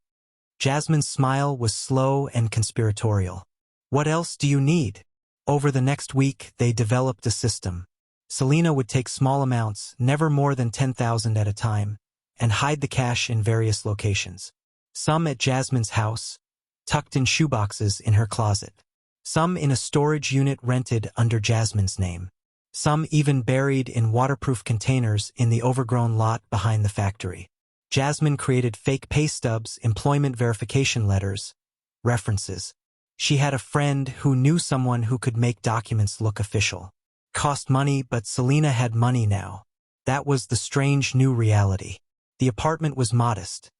Jasmine's smile was slow and conspiratorial. "What else do you need?" Over the next week, they developed a system. Selena would take small amounts, never more than 10,000 at a time, and hide the cash in various locations. Some at Jasmine's house, tucked in shoeboxes in her closet. Some in a storage unit rented under Jasmine's name. Some even buried in waterproof containers in the overgrown lot behind the factory. Jasmine created fake pay stubs, employment verification letters, references. She had a friend who knew someone who could make documents look official. Cost money, but Selena had money now. That was the strange new reality. The apartment was modest.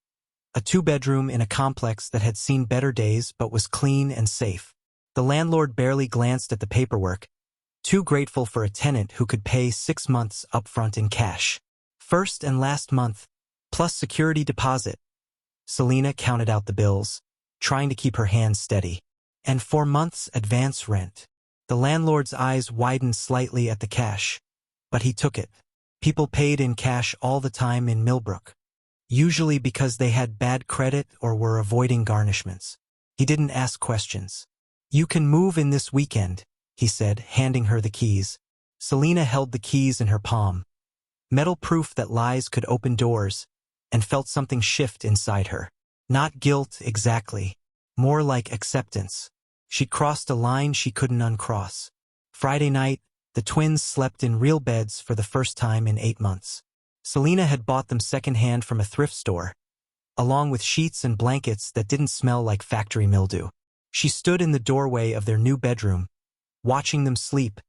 A 2-bedroom in a complex that had seen better days but was clean and safe. The landlord barely glanced at the paperwork, too grateful for a tenant who could pay 6 months upfront in cash. First and last month, plus security deposit. Selena counted out the bills, trying to keep her hands steady. And 4 months advance rent. The landlord's eyes widened slightly at the cash, but he took it. People paid in cash all the time in Millbrook, usually because they had bad credit or were avoiding garnishments. He didn't ask questions. "You can move in this weekend," he said, handing her the keys. Selena held the keys in her palm. Metal proof that lies could open doors, and felt something shift inside her. Not guilt exactly, more like acceptance. She'd crossed a line she couldn't uncross. Friday night, the twins slept in real beds for the first time in 8 months. Selena had bought them secondhand from a thrift store, along with sheets and blankets that didn't smell like factory mildew. She stood in the doorway of their new bedroom, watching them sleep,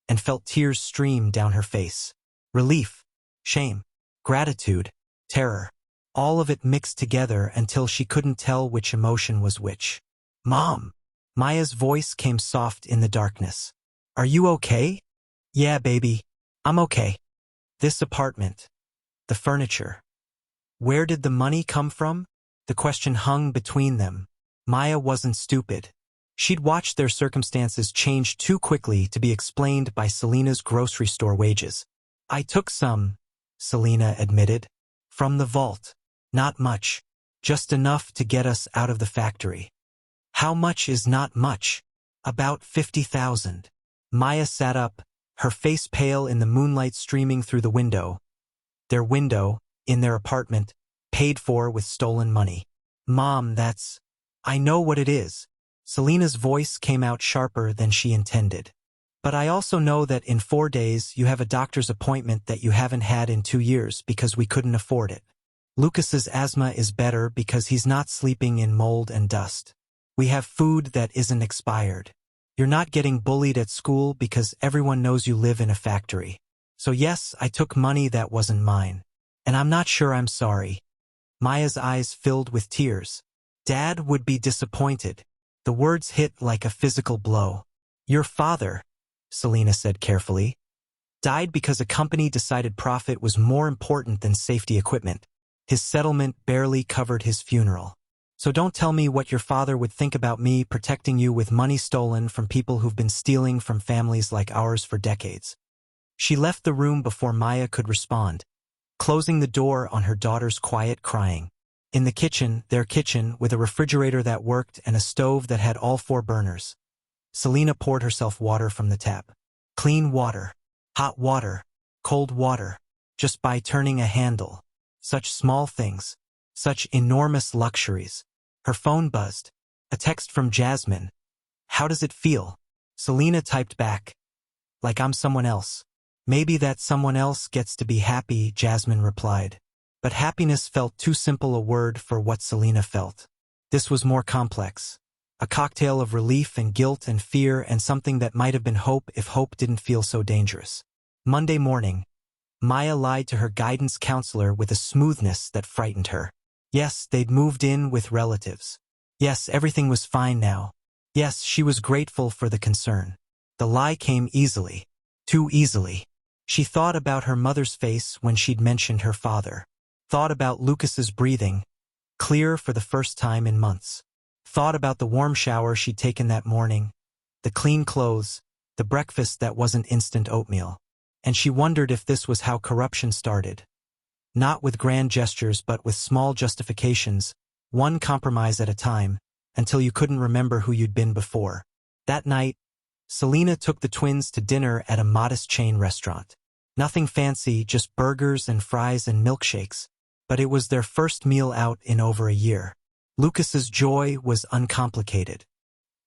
and felt tears stream down her face. Relief, shame, gratitude, terror. All of it mixed together until she couldn't tell which emotion was which. "Mom!" Maya's voice came soft in the darkness. "Are you okay?" "Yeah, baby. I'm okay." This apartment. The furniture. Where did the money come from? The question hung between them. Maya wasn't stupid. She'd watched their circumstances change too quickly to be explained by Selena's grocery store wages. "I took some," Selena admitted, "from the vault. Not much. Just enough to get us out of the factory." "How much is not much?" "About 50,000. Maya sat up, her face pale in the moonlight streaming through the window. Their window, in their apartment, paid for with stolen money. "Mom, that's... I know what it is." Selena's voice came out sharper than she intended. "But I also know that in 4 days you have a doctor's appointment that you haven't had in 2 years because we couldn't afford it. Lucas's asthma is better because he's not sleeping in mold and dust. We have food that isn't expired. You're not getting bullied at school because everyone knows you live in a factory. So yes, I took money that wasn't mine. And I'm not sure I'm sorry." Maya's eyes filled with tears. "Dad would be disappointed." The words hit like a physical blow. "Your father," Selena said carefully. Died because a company decided profit was more important than safety equipment. His settlement barely covered his funeral. So don't tell me what your father would think about me protecting you with money stolen from people who've been stealing from families like ours for decades. She left the room before Maya could respond, closing the door on her daughter's quiet crying. In the kitchen, their kitchen, with a refrigerator that worked and a stove that had all 4 burners, Selena poured herself water from the tap. Clean water, hot water, cold water, just by turning a handle. Such small things, such enormous luxuries. Her phone buzzed. A text from Jasmine. How does it feel? Selena typed back. Like I'm someone else. Maybe that someone else gets to be happy, Jasmine replied. But happiness felt too simple a word for what Selena felt. This was more complex. A cocktail of relief and guilt and fear and something that might have been hope if hope didn't feel so dangerous. Monday morning, Maya lied to her guidance counselor with a smoothness that frightened her. Yes, they'd moved in with relatives. Yes, everything was fine now. Yes, she was grateful for the concern. The lie came easily. Too easily. She thought about her mother's face when she'd mentioned her father. Thought about Lucas's breathing, clear for the first time in months. Thought about the warm shower she'd taken that morning, the clean clothes, the breakfast that wasn't instant oatmeal. And she wondered if this was how corruption started. Not with grand gestures but with small justifications, one compromise at a time, until you couldn't remember who you'd been before. That night, Selena took the twins to dinner at a modest chain restaurant. Nothing fancy, just burgers and fries and milkshakes, but it was their first meal out in over a year. Lucas's joy was uncomplicated.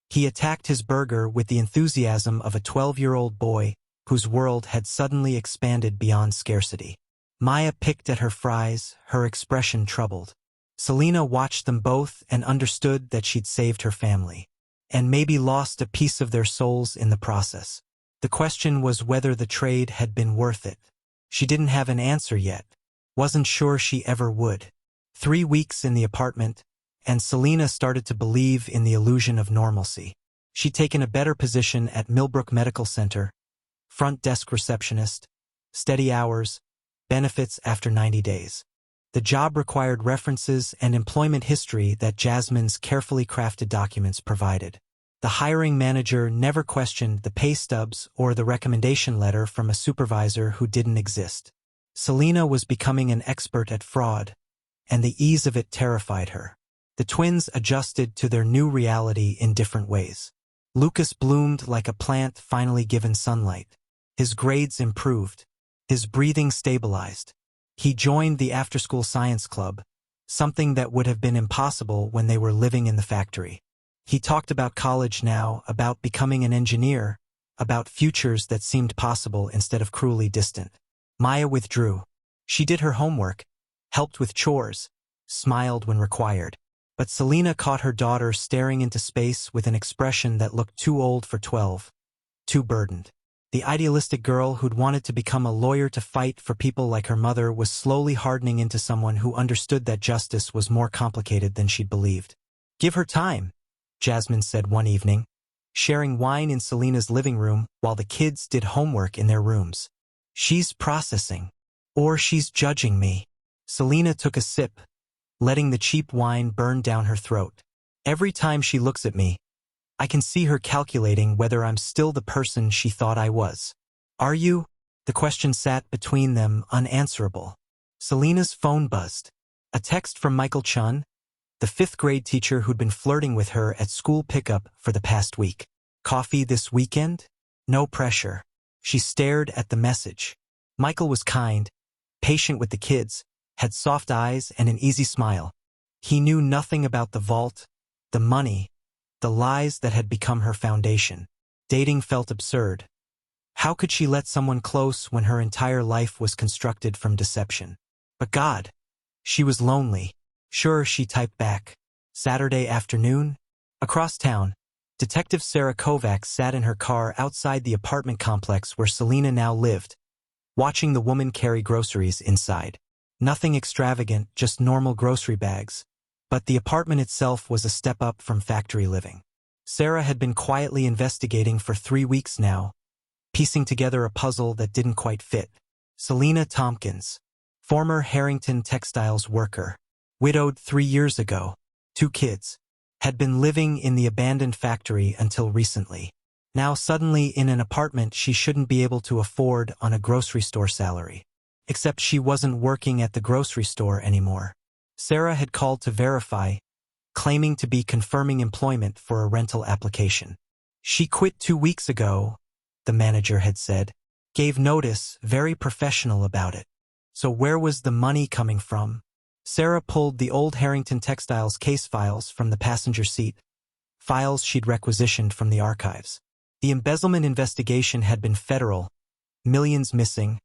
He attacked his burger with the enthusiasm of a 12-year-old boy whose world had suddenly expanded beyond scarcity. Maya picked at her fries, her expression troubled. Selena watched them both and understood that she'd saved her family, and maybe lost a piece of their souls in the process. The question was whether the trade had been worth it. She didn't have an answer yet. Wasn't sure she ever would. 3 weeks in the apartment, and Selena started to believe in the illusion of normalcy. She'd taken a better position at Millbrook Medical Center, front desk receptionist, steady hours, benefits after 90 days. The job required references and employment history that Jasmine's carefully crafted documents provided. The hiring manager never questioned the pay stubs or the recommendation letter from a supervisor who didn't exist. Selena was becoming an expert at fraud, and the ease of it terrified her. The twins adjusted to their new reality in different ways. Lucas bloomed like a plant finally given sunlight. His grades improved. His breathing stabilized. He joined the after-school science club, something that would have been impossible when they were living in the factory. He talked about college now, about becoming an engineer, about futures that seemed possible instead of cruelly distant. Maya withdrew. She did her homework, helped with chores, smiled when required. But Selena caught her daughter staring into space with an expression that looked too old for 12, too burdened. The idealistic girl who'd wanted to become a lawyer to fight for people like her mother was slowly hardening into someone who understood that justice was more complicated than she'd believed. Give her time, Jasmine said one evening, sharing wine in Selena's living room while the kids did homework in their rooms. She's processing. Or she's judging me. Selena took a sip, letting the cheap wine burn down her throat. Every time she looks at me, I can see her calculating whether I'm still the person she thought I was. Are you? The question sat between them, unanswerable. Selena's phone buzzed. A text from Michael Chun, the 5th grade teacher who'd been flirting with her at school pickup for the past week. Coffee this weekend? No pressure. She stared at the message. Michael was kind, patient with the kids, had soft eyes and an easy smile. He knew nothing about the vault, the money, the lies that had become her foundation. Dating felt absurd. How could she let someone close when her entire life was constructed from deception? But God, she was lonely. Sure, she typed back. Saturday afternoon? Across town, Detective Sarah Kovacs sat in her car outside the apartment complex where Selena now lived, watching the woman carry groceries inside. Nothing extravagant, just normal grocery bags. But the apartment itself was a step up from factory living. Sarah had been quietly investigating for 3 weeks now, piecing together a puzzle that didn't quite fit. Selena Thomkins, former Harrington Textiles worker, widowed 3 years ago, 2 kids, had been living in the abandoned factory until recently. Now suddenly in an apartment she shouldn't be able to afford on a grocery store salary. Except she wasn't working at the grocery store anymore. Sarah had called to verify, claiming to be confirming employment for a rental application. She quit 2 weeks ago, the manager had said. Gave notice, very professional about it. So where was the money coming from? Sarah pulled the old Harrington Textiles case files from the passenger seat, files she'd requisitioned from the archives. The embezzlement investigation had been federal, millions missing,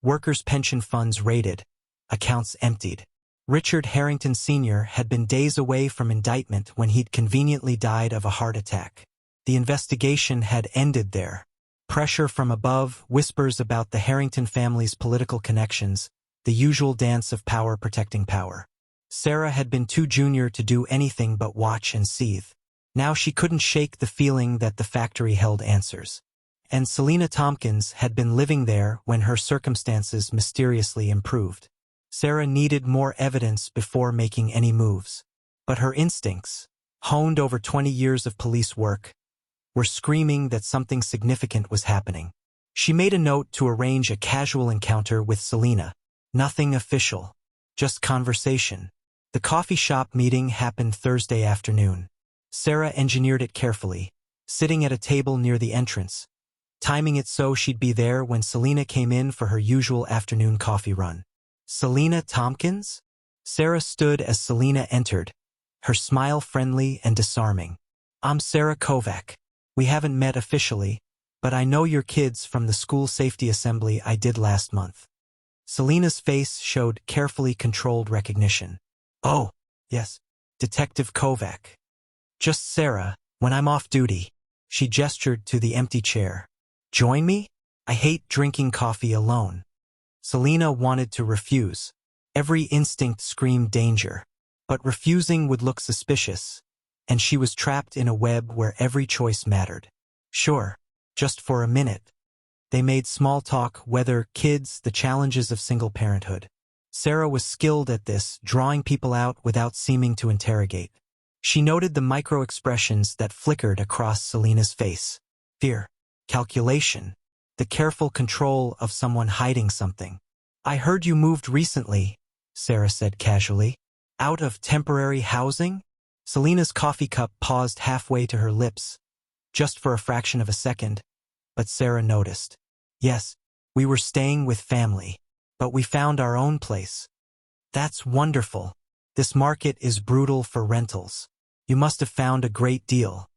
workers' pension funds raided, accounts emptied. Richard Harrington Sr. had been days away from indictment when he'd conveniently died of a heart attack. The investigation had ended there. Pressure from above, whispers about the Harrington family's political connections, the usual dance of power protecting power. Sarah had been too junior to do anything but watch and seethe. Now she couldn't shake the feeling that the factory held answers. And Selena Thomkins had been living there when her circumstances mysteriously improved. Sarah needed more evidence before making any moves. But her instincts, honed over 20 years of police work, were screaming that something significant was happening. She made a note to arrange a casual encounter with Selena. Nothing official, just conversation. The coffee shop meeting happened Thursday afternoon. Sarah engineered it carefully, sitting at a table near the entrance, timing it so she'd be there when Selena came in for her usual afternoon coffee run. Selena Thomkins? Sarah stood as Selena entered, her smile friendly and disarming. I'm Sarah Kovac. We haven't met officially, but I know your kids from the school safety assembly I did last month. Selena's face showed carefully controlled recognition. Oh, yes, Detective Kovac. Just Sarah, when I'm off duty. She gestured to the empty chair. Join me? I hate drinking coffee alone. Selena wanted to refuse. Every instinct screamed danger. But refusing would look suspicious, and she was trapped in a web where every choice mattered. Sure, just for a minute. They made small talk, weather, kids, the challenges of single parenthood. Sarah was skilled at this, drawing people out without seeming to interrogate. She noted the micro-expressions that flickered across Selena's face. Fear, calculation, the careful control of someone hiding something. I heard you moved recently, Sarah said casually. Out of temporary housing? Selena's coffee cup paused halfway to her lips, just for a fraction of a second, but Sarah noticed. Yes, we were staying with family, but we found our own place. That's wonderful. This market is brutal for rentals. You must have found a great deal.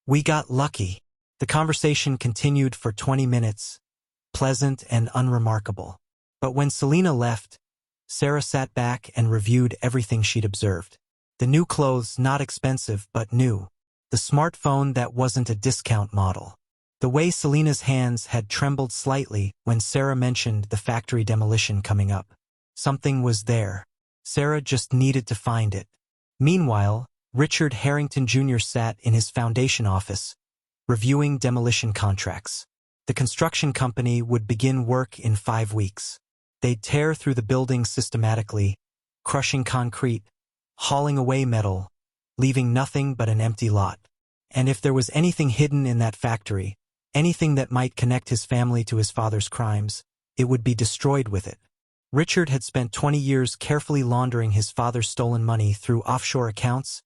We got lucky. The conversation continued for 20 minutes, pleasant and unremarkable. But when Selena left, Sarah sat back and reviewed everything she'd observed. The new clothes, not expensive but new. The smartphone that wasn't a discount model. The way Selena's hands had trembled slightly when Sarah mentioned the factory demolition coming up. Something was there. Sarah just needed to find it. Meanwhile, Richard Harrington Jr. sat in his foundation office, reviewing demolition contracts. The construction company would begin work in 5 weeks. They'd tear through the building systematically, crushing concrete, hauling away metal, leaving nothing but an empty lot. And if there was anything hidden in that factory, anything that might connect his family to his father's crimes, it would be destroyed with it. Richard had spent 20 years carefully laundering his father's stolen money through offshore accounts,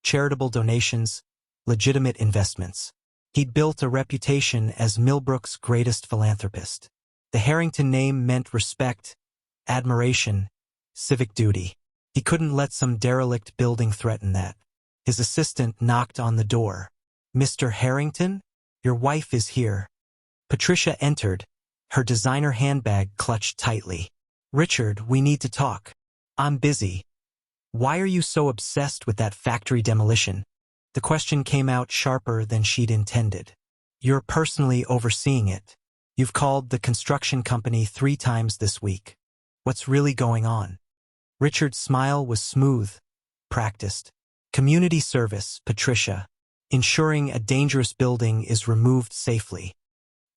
charitable donations, legitimate investments. He'd built a reputation as Millbrook's greatest philanthropist. The Harrington name meant respect, admiration, civic duty. He couldn't let some derelict building threaten that. His assistant knocked on the door. Mr. Harrington? Your wife is here. Patricia entered, her designer handbag clutched tightly. Richard, we need to talk. I'm busy. Why are you so obsessed with that factory demolition? The question came out sharper than she'd intended. You're personally overseeing it. You've called the construction company 3 times this week. What's really going on? Richard's smile was smooth, practiced. Community service, Patricia. Ensuring a dangerous building is removed safely.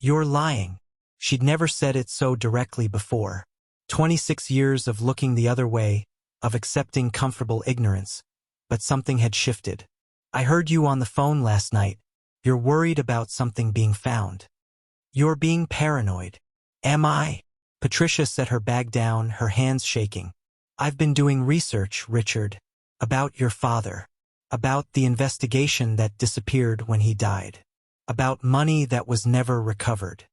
You're lying. She'd never said it so directly before. 26 years of looking the other way, of accepting comfortable ignorance, but something had shifted. I heard you on the phone last night. You're worried about something being found. You're being paranoid. Am I? Patricia set her bag down, her hands shaking. I've been doing research, Richard, about your father, about the investigation that disappeared when he died, about money that was never recovered.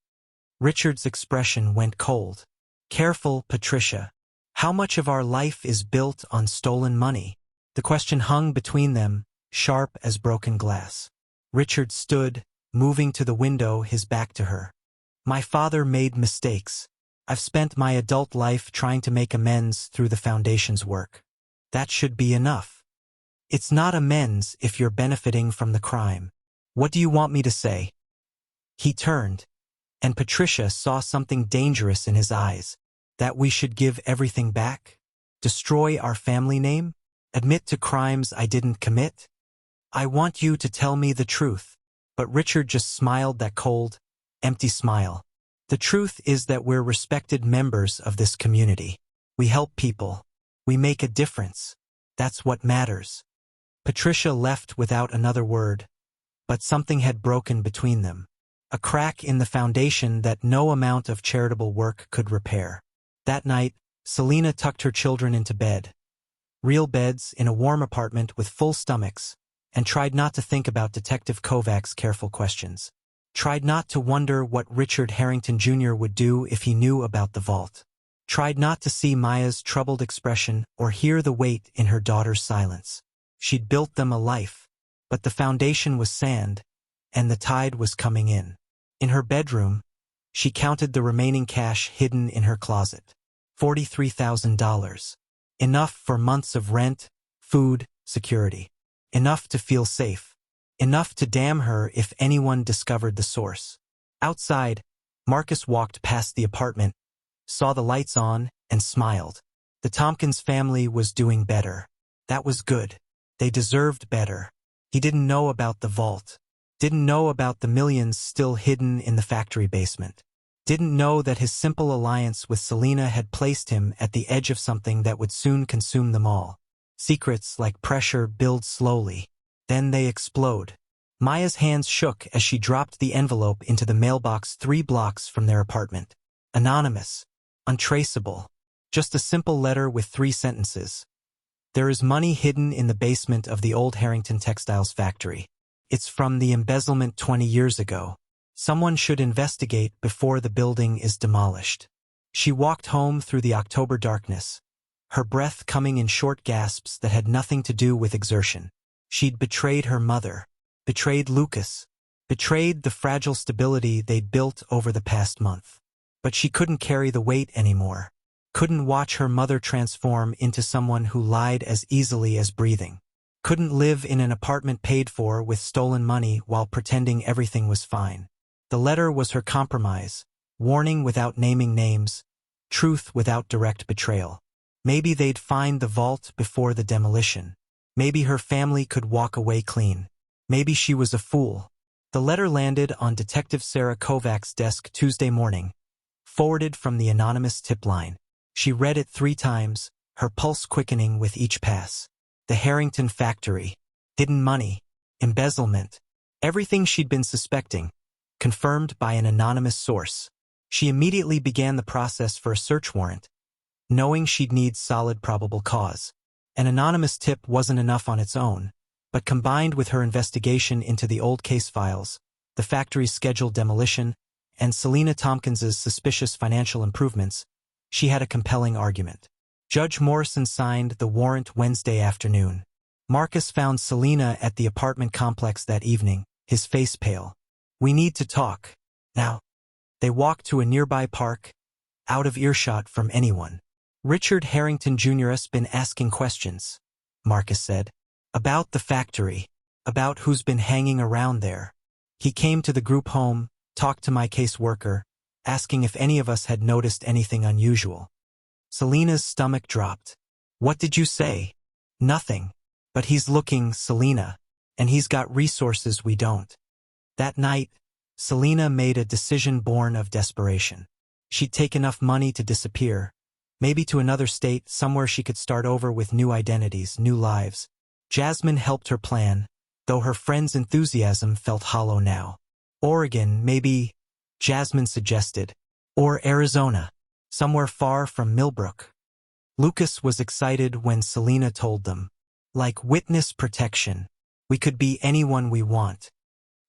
Richard's expression went cold. Careful, Patricia. How much of our life is built on stolen money? The question hung between them, sharp as broken glass. Richard stood, moving to the window, his back to her. My father made mistakes. I've spent my adult life trying to make amends through the Foundation's work. That should be enough. It's not amends if you're benefiting from the crime. What do you want me to say? He turned, and Patricia saw something dangerous in his eyes. That we should give everything back? Destroy our family name? Admit to crimes I didn't commit? I want you to tell me the truth. But Richard just smiled, that cold, empty smile. The truth is that we're respected members of this community. We help people. We make a difference. That's what matters. Patricia left without another word, but something had broken between them. A crack in the foundation that no amount of charitable work could repair. That night, Selena tucked her children into bed. Real beds in a warm apartment with full stomachs, and tried not to think about Detective Kovac's careful questions. Tried not to wonder what Richard Harrington Jr. would do if he knew about the vault. Tried not to see Maya's troubled expression or hear the weight in her daughter's silence. She'd built them a life, but the foundation was sand, and the tide was coming in. In her bedroom, she counted the remaining cash hidden in her closet. $43,000. Enough for months of rent, food, security. Enough to feel safe. Enough to damn her if anyone discovered the source. Outside, Marcus walked past the apartment, saw the lights on, and smiled. The Thomkins family was doing better. That was good. They deserved better. He didn't know about the vault. Didn't know about the millions still hidden in the factory basement. Didn't know that his simple alliance with Selena had placed him at the edge of something that would soon consume them all. Secrets like pressure build slowly. Then they explode. Maya's hands shook as she dropped the envelope into the mailbox 3 blocks from their apartment. Anonymous. Untraceable. Just a simple letter with 3 sentences. There is money hidden in the basement of the old Harrington Textiles factory. It's from the embezzlement 20 years ago. Someone should investigate before the building is demolished. She walked home through the October darkness, her breath coming in short gasps that had nothing to do with exertion. She'd betrayed her mother, betrayed Lucas, betrayed the fragile stability they'd built over the past month. But she couldn't carry the weight anymore. Couldn't watch her mother transform into someone who lied as easily as breathing. Couldn't live in an apartment paid for with stolen money while pretending everything was fine. The letter was her compromise, warning without naming names, truth without direct betrayal. Maybe they'd find the vault before the demolition. Maybe her family could walk away clean. Maybe she was a fool. The letter landed on Detective Sarah Kovac's desk Tuesday morning, forwarded from the anonymous tip line. She read it 3 times, her pulse quickening with each pass. The Harrington factory. Hidden money. Embezzlement. Everything she'd been suspecting. Confirmed by an anonymous source. She immediately began the process for a search warrant, knowing she'd need solid probable cause. An anonymous tip wasn't enough on its own, but combined with her investigation into the old case files, the factory's scheduled demolition, and Selena Thomkins's suspicious financial improvements, she had a compelling argument. Judge Morrison signed the warrant Wednesday afternoon. Marcus found Selena at the apartment complex that evening, his face pale. We need to talk. Now. They walked to a nearby park, out of earshot from anyone. Richard Harrington Jr. has been asking questions, Marcus said. About the factory. About who's been hanging around there. He came to the group home, talked to my caseworker, asking if any of us had noticed anything unusual. Selena's stomach dropped. What did you say? Nothing. But he's looking, Selena. And he's got resources we don't. That night, Selena made a decision born of desperation. She'd take enough money to disappear, maybe to another state, somewhere she could start over with new identities, new lives. Jasmine helped her plan, though her friend's enthusiasm felt hollow now. Oregon, maybe, Jasmine suggested. Or Arizona, somewhere far from Millbrook. Lucas was excited when Selena told them. Like witness protection. We could be anyone we want.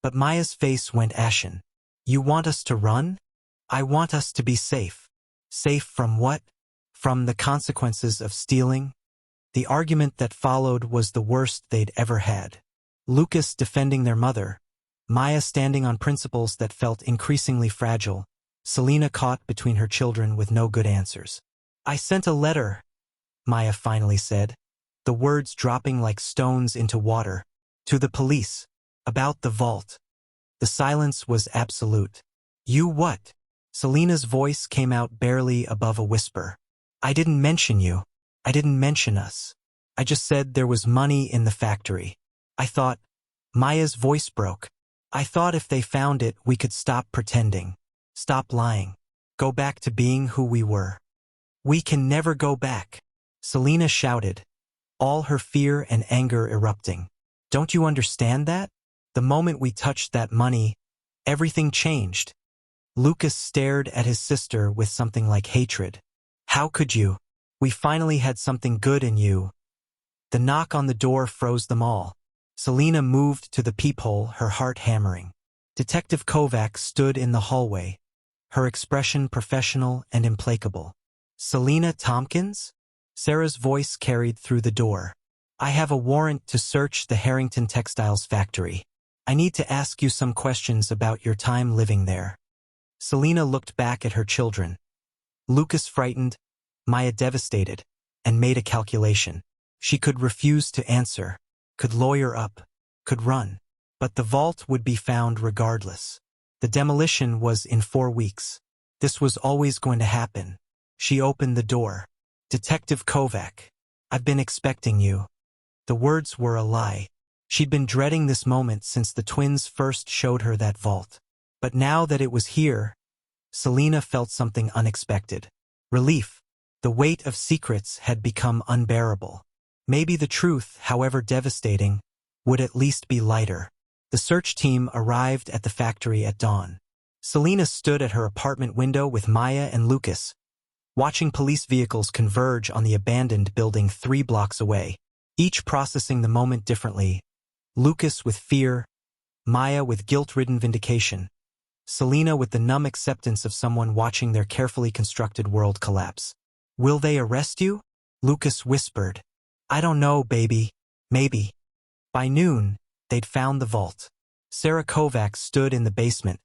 But Maya's face went ashen. You want us to run? I want us to be safe. Safe from what? From the consequences of stealing? The argument that followed was the worst they'd ever had. Lucas defending their mother, Maya standing on principles that felt increasingly fragile, Selena caught between her children with no good answers. I sent a letter, Maya finally said, the words dropping like stones into water, to the police, about the vault. The silence was absolute. You what? Selena's voice came out barely above a whisper. I didn't mention you. I didn't mention us. I just said there was money in the factory. I thought, Maya's voice broke. I thought if they found it, we could stop pretending. Stop lying. Go back to being who we were. We can never go back. Selena shouted, all her fear and anger erupting. Don't you understand that? The moment we touched that money, everything changed. Lucas stared at his sister with something like hatred. How could you? We finally had something good in you. The knock on the door froze them all. Selena moved to the peephole, her heart hammering. Detective Kovac stood in the hallway, her expression professional and implacable. Selena Thomkins? Sarah's voice carried through the door. I have a warrant to search the Harrington Textiles factory. I need to ask you some questions about your time living there. Selena looked back at her children. Lucas frightened, Maya devastated, and made a calculation. She could refuse to answer, could lawyer up, could run. But the vault would be found regardless. The demolition was in 4 weeks. This was always going to happen. She opened the door. Detective Kovac, I've been expecting you. The words were a lie. She'd been dreading this moment since the twins first showed her that vault. But now that it was here, Selena felt something unexpected. Relief. The weight of secrets had become unbearable. Maybe the truth, however devastating, would at least be lighter. The search team arrived at the factory at dawn. Selena stood at her apartment window with Maya and Lucas, watching police vehicles converge on the abandoned building 3 blocks away, each processing the moment differently. Lucas with fear, Maya with guilt-ridden vindication, Selena with the numb acceptance of someone watching their carefully constructed world collapse. Will they arrest you? Lucas whispered. I don't know, baby. Maybe. By noon, they'd found the vault. Sarah Kovac stood in the basement,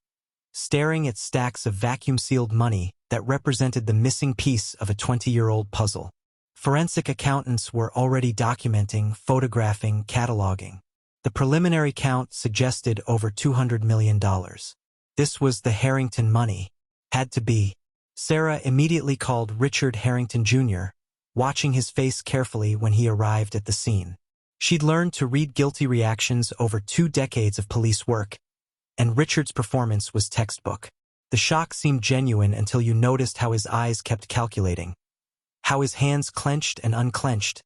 staring at stacks of vacuum-sealed money that represented the missing piece of a 20-year-old puzzle. Forensic accountants were already documenting, photographing, cataloging. The preliminary count suggested over $200 million. This was the Harrington money. Had to be. Sarah immediately called Richard Harrington Jr., watching his face carefully when he arrived at the scene. She'd learned to read guilty reactions over 2 decades of police work, and Richard's performance was textbook. The shock seemed genuine until you noticed how his eyes kept calculating, how his hands clenched and unclenched,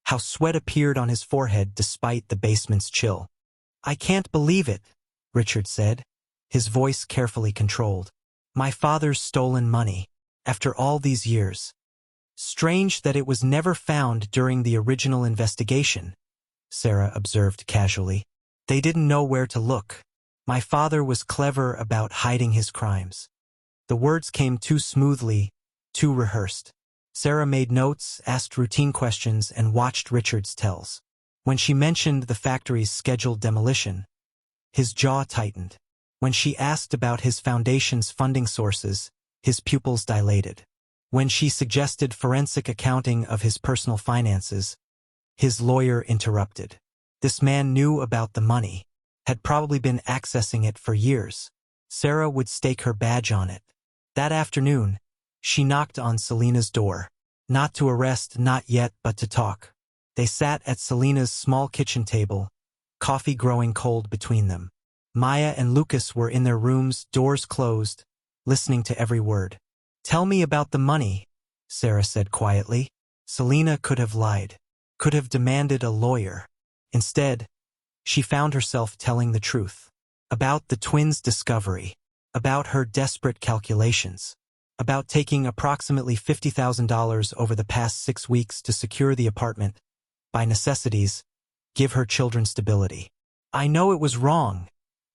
how sweat appeared on his forehead despite the basement's chill. I can't believe it, Richard said, his voice carefully controlled. My father's stolen money, after all these years. Strange that it was never found during the original investigation, Sarah observed casually. They didn't know where to look. My father was clever about hiding his crimes. The words came too smoothly, too rehearsed. Sarah made notes, asked routine questions, and watched Richard's tells. When she mentioned the factory's scheduled demolition, his jaw tightened. When she asked about his foundation's funding sources, his pupils dilated. When she suggested forensic accounting of his personal finances, his lawyer interrupted. This man knew about the money, had probably been accessing it for years. Sarah would stake her badge on it. That afternoon, she knocked on Selena's door. Not to arrest, not yet, but to talk. They sat at Selena's small kitchen table, coffee growing cold between them. Maya and Lucas were in their rooms, doors closed, listening to every word. "Tell me about the money," Sarah said quietly. Selena could have lied, could have demanded a lawyer. Instead, she found herself telling the truth. About the twins' discovery, about her desperate calculations, about taking approximately $50,000 over the past 6 weeks to secure the apartment, by necessities, give her children stability. "I know it was wrong,"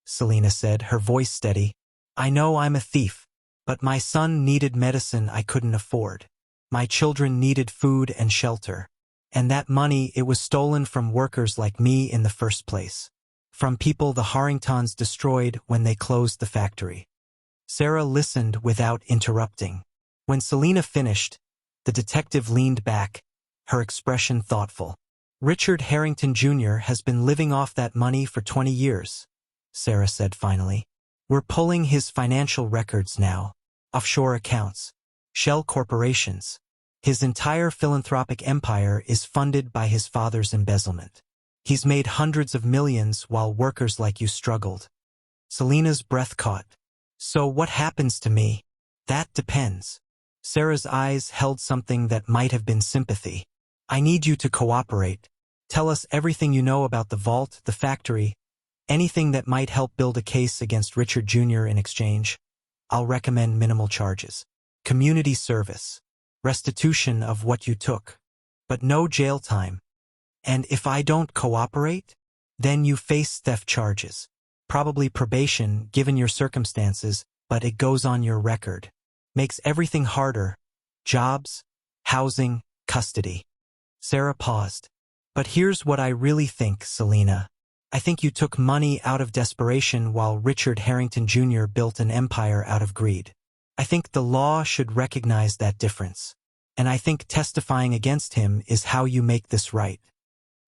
Selena said, her voice steady. "I know I'm a thief, but my son needed medicine I couldn't afford. My children needed food and shelter. And that money, it was stolen from workers like me in the first place. From people the Harringtons destroyed when they closed the factory." Sarah listened without interrupting. When Selena finished, the detective leaned back, her expression thoughtful. "Richard Harrington Jr. has been living off that money for 20 years, Sarah said finally. "We're pulling his financial records now. Offshore accounts, shell corporations. His entire philanthropic empire is funded by his father's embezzlement. He's made hundreds of millions while workers like you struggled." Selena's breath caught. "So what happens to me?" "That depends." Sarah's eyes held something that might have been sympathy. "I need you to cooperate. Tell us everything you know about the vault, the factory, anything that might help build a case against Richard Jr. in exchange. I'll recommend minimal charges. Community service. Restitution of what you took. But no jail time. And if I don't cooperate, then you face theft charges. Probably probation, given your circumstances, but it goes on your record. Makes everything harder. Jobs, housing, custody." Sarah paused. "But here's what I really think, Selena. I think you took money out of desperation while Richard Harrington Jr. built an empire out of greed. I think the law should recognize that difference. And I think testifying against him is how you make this right."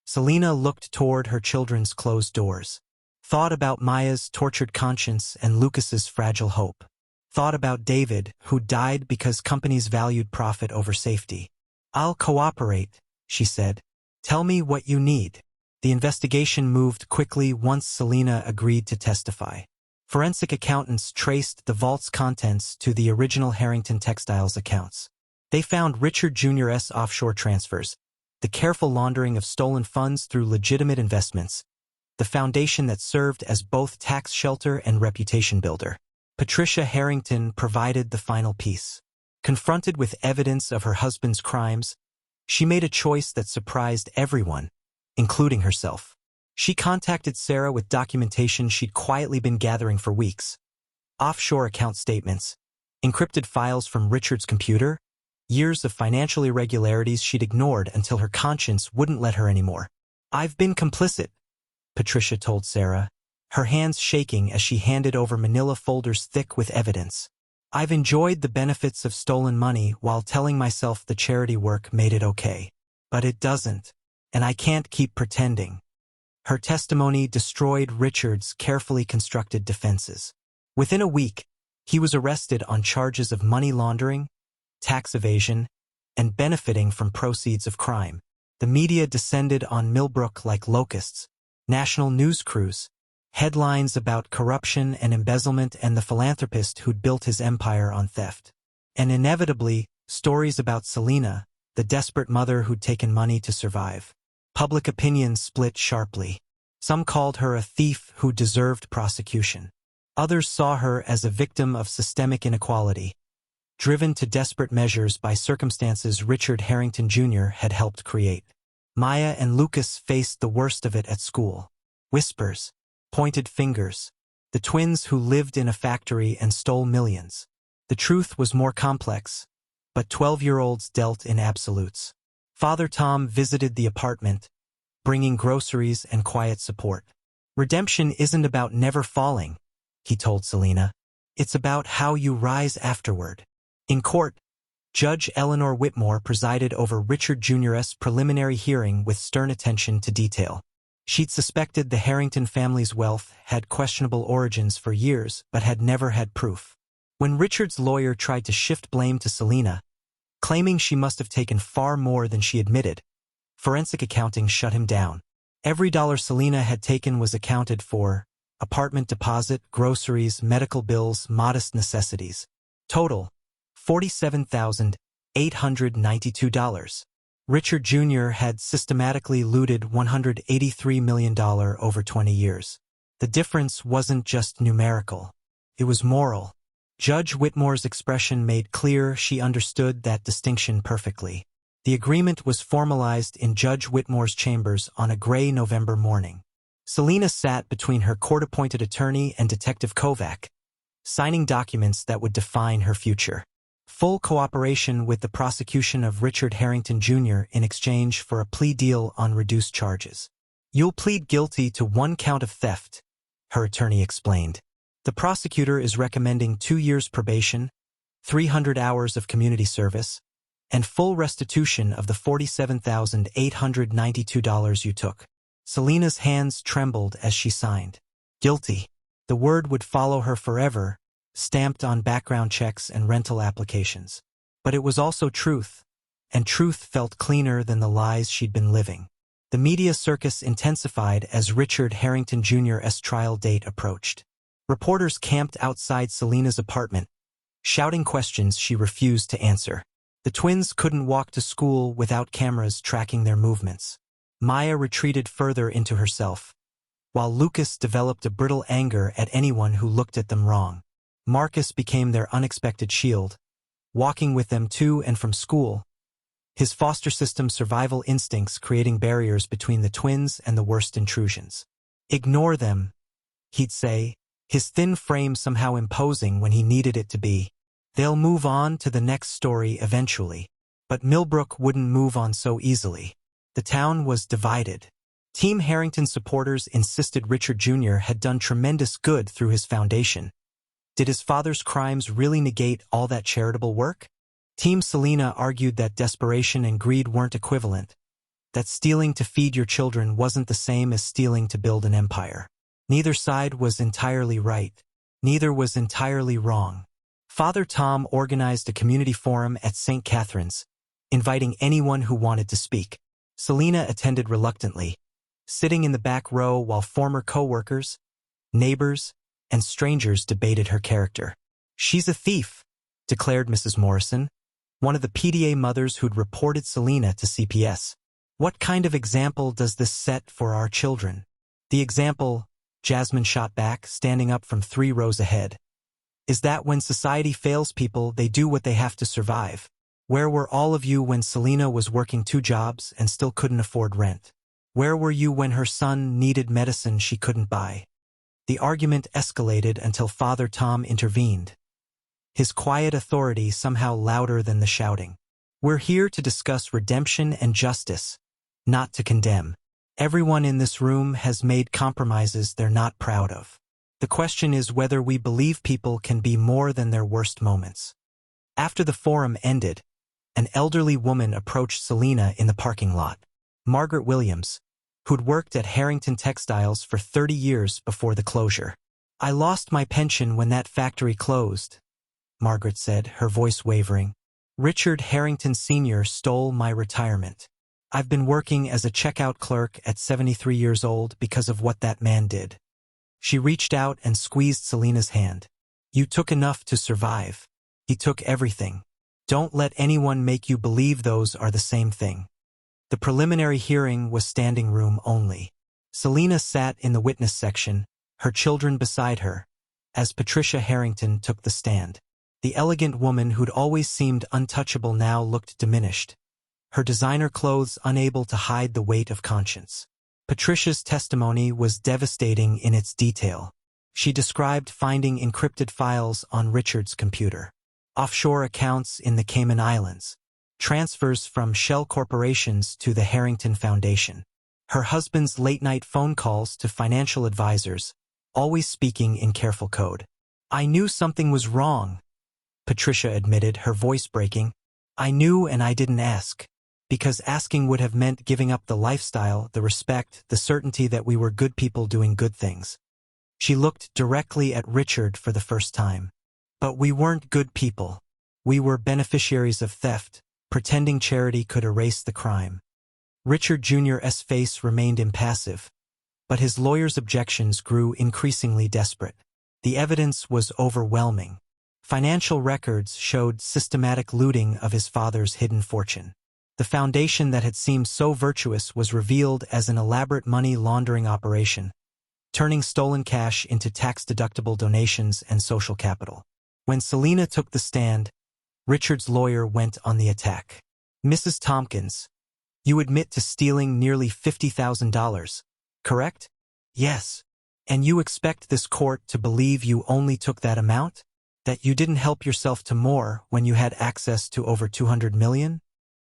Selena looked toward her children's closed doors. Thought about Maya's tortured conscience and Lucas's fragile hope. Thought about David, who died because companies valued profit over safety. "I'll cooperate," she said. "Tell me what you need." The investigation moved quickly once Selena agreed to testify. Forensic accountants traced the vault's contents to the original Harrington Textiles accounts. They found Richard Jr.'s offshore transfers, the careful laundering of stolen funds through legitimate investments, the foundation that served as both tax shelter and reputation builder. Patricia Harrington provided the final piece. Confronted with evidence of her husband's crimes, she made a choice that surprised everyone, including herself. She contacted Sarah with documentation she'd quietly been gathering for weeks. Offshore account statements, encrypted files from Richard's computer, years of financial irregularities she'd ignored until her conscience wouldn't let her anymore. "I've been complicit," Patricia told Sarah, her hands shaking as she handed over manila folders thick with evidence. "I've enjoyed the benefits of stolen money while telling myself the charity work made it okay. But it doesn't, and I can't keep pretending." Her testimony destroyed Richard's carefully constructed defenses. Within a week, he was arrested on charges of money laundering, tax evasion, and benefiting from proceeds of crime. The media descended on Millbrook like locusts, national news crews, headlines about corruption and embezzlement and the philanthropist who'd built his empire on theft. And inevitably, stories about Selena, the desperate mother who'd taken money to survive. Public opinion split sharply. Some called her a thief who deserved prosecution. Others saw her as a victim of systemic inequality, driven to desperate measures by circumstances Richard Harrington Jr. had helped create. Maya and Lucas faced the worst of it at school. Whispers, pointed fingers, the twins who lived in a factory and stole millions. The truth was more complex, but 12-year-olds dealt in absolutes. Father Tom visited the apartment, bringing groceries and quiet support. "Redemption isn't about never falling," he told Selena. "It's about how you rise afterward." In court, Judge Eleanor Whitmore presided over Richard Jr.'s preliminary hearing with stern attention to detail. She'd suspected the Harrington family's wealth had questionable origins for years but had never had proof. When Richard's lawyer tried to shift blame to Selena, claiming she must have taken far more than she admitted, forensic accounting shut him down. Every dollar Selena had taken was accounted for, apartment deposit, groceries, medical bills, modest necessities. Total, $47,892. Richard Jr. had systematically looted $183 million over 20 years. The difference wasn't just numerical. It was moral. Judge Whitmore's expression made clear she understood that distinction perfectly. The agreement was formalized in Judge Whitmore's chambers on a gray November morning. Selena sat between her court-appointed attorney and Detective Kovac, signing documents that would define her future. Full cooperation with the prosecution of Richard Harrington Jr. in exchange for a plea deal on reduced charges. "You'll plead guilty to 1 count of theft," her attorney explained. "The prosecutor is recommending 2 years probation, 300 hours of community service, and full restitution of the $47,892 you took." Selena's hands trembled as she signed. Guilty. The word would follow her forever, stamped on background checks and rental applications. But it was also truth, and truth felt cleaner than the lies she'd been living. The media circus intensified as Richard Harrington Jr.'s trial date approached. Reporters camped outside Selena's apartment, shouting questions she refused to answer. The twins couldn't walk to school without cameras tracking their movements. Maya retreated further into herself, while Lucas developed a brittle anger at anyone who looked at them wrong. Marcus became their unexpected shield, walking with them to and from school, his foster system survival instincts creating barriers between the twins and the worst intrusions. "Ignore them," he'd say, his thin frame somehow imposing when he needed it to be. "They'll move on to the next story eventually." But Millbrook wouldn't move on so easily. The town was divided. Team Harrington supporters insisted Richard Jr. had done tremendous good through his foundation. Did his father's crimes really negate all that charitable work? Team Selena argued that desperation and greed weren't equivalent, that stealing to feed your children wasn't the same as stealing to build an empire. Neither side was entirely right. Neither was entirely wrong. Father Tom organized a community forum at St. Catherine's, inviting anyone who wanted to speak. Selena attended reluctantly, sitting in the back row while former co-workers, neighbors, and strangers debated her character. "She's a thief," declared Mrs. Morrison, one of the PTA mothers who'd reported Selena to CPS. "What kind of example does this set for our children?" "The example," Jasmine shot back, standing up from 3 rows ahead, "is that when society fails people, they do what they have to survive. Where were all of you when Selena was working 2 jobs and still couldn't afford rent? Where were you when her son needed medicine she couldn't buy?" The argument escalated until Father Tom intervened, his quiet authority somehow louder than the shouting. "We're here to discuss redemption and justice, not to condemn. Everyone in this room has made compromises they're not proud of. The question is whether we believe people can be more than their worst moments." After the forum ended, an elderly woman approached Selena in the parking lot. Margaret Williams, who'd worked at Harrington Textiles for 30 years before the closure. "I lost my pension when that factory closed," Margaret said, her voice wavering. "Richard Harrington Sr. stole my retirement. I've been working as a checkout clerk at 73 years old because of what that man did." She reached out and squeezed Selena's hand. "You took enough to survive. He took everything. Don't let anyone make you believe those are the same thing." The preliminary hearing was standing room only. Selena sat in the witness section, her children beside her, as Patricia Harrington took the stand. The elegant woman who'd always seemed untouchable now looked diminished, her designer clothes unable to hide the weight of conscience. Patricia's testimony was devastating in its detail. She described finding encrypted files on Richard's computer, offshore accounts in the Cayman Islands, transfers from shell corporations to the Harrington Foundation, her husband's late-night phone calls to financial advisors, always speaking in careful code. "I knew something was wrong," Patricia admitted, her voice breaking. "I knew and I didn't ask. Because asking would have meant giving up the lifestyle, the respect, the certainty that we were good people doing good things." She looked directly at Richard for the first time. "But we weren't good people. We were beneficiaries of theft, pretending charity could erase the crime." Richard Jr.'s face remained impassive, But his lawyer's objections grew increasingly desperate. The evidence was overwhelming. Financial records showed systematic looting of his father's hidden fortune. The foundation that had seemed so virtuous was revealed as an elaborate money laundering operation, turning stolen cash into tax-deductible donations and social capital. When Selena took the stand, Richard's lawyer went on the attack. "Mrs. Thomkins, you admit to stealing nearly $50,000, correct?" "Yes. And you expect this court to believe you only took that amount? That you didn't help yourself to more when you had access to over 200 million?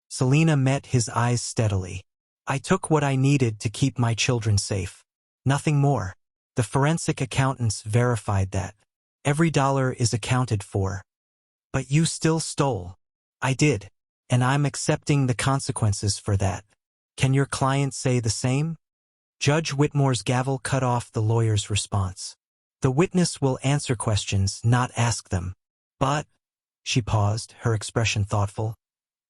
Selena met his eyes steadily. "I took what I needed to keep my children safe. Nothing more. The forensic accountants verified that. Every dollar is accounted for. But you still stole." "I did. And I'm accepting the consequences for that. Can your client say the same?" Judge Whitmore's gavel cut off the lawyer's response. "The witness will answer questions, not ask them." "But," she paused, her expression thoughtful,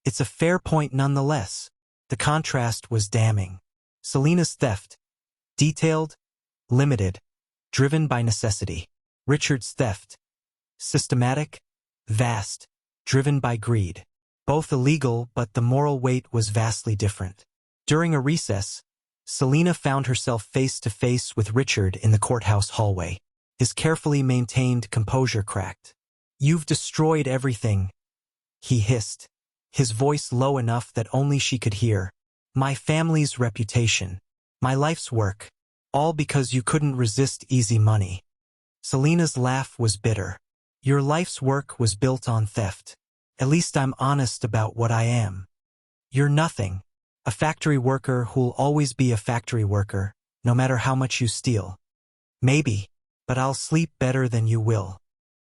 "it's a fair point nonetheless." The contrast was damning. Selena's theft, detailed, limited, driven by necessity. Richard's theft, systematic, vast, driven by greed. Both illegal, but the moral weight was vastly different. During a recess, Selena found herself face to face with Richard in the courthouse hallway. His carefully maintained composure cracked. "You've destroyed everything," he hissed, his voice low enough that only she could hear. "My family's reputation, my life's work, all because you couldn't resist easy money." Selena's laugh was bitter. "Your life's work was built on theft. At least I'm honest about what I am. You're nothing. A factory worker who'll always be a factory worker, no matter how much you steal. Maybe, but I'll sleep better than you will."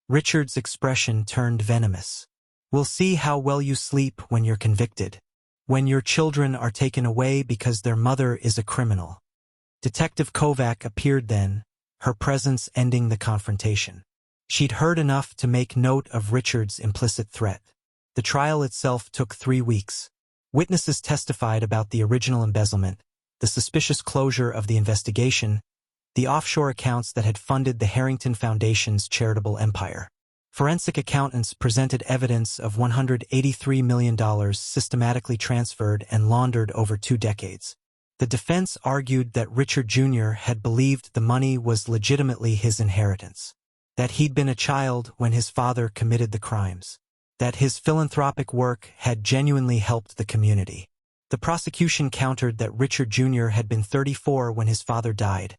Richard's expression turned venomous. "We'll see how well you sleep when you're convicted. When your children are taken away because their mother is a criminal." Detective Kovac appeared then, her presence ending the confrontation. She'd heard enough to make note of Richard's implicit threat. The trial itself took 3 weeks. Witnesses testified about the original embezzlement, the suspicious closure of the investigation, the offshore accounts that had funded the Harrington Foundation's charitable empire. Forensic accountants presented evidence of $183 million systematically transferred and laundered over 2 decades. The defense argued that Richard Jr. had believed the money was legitimately his inheritance, that he'd been a child when his father committed the crimes, that his philanthropic work had genuinely helped the community. The prosecution countered that Richard Jr. had been 34 when his father died,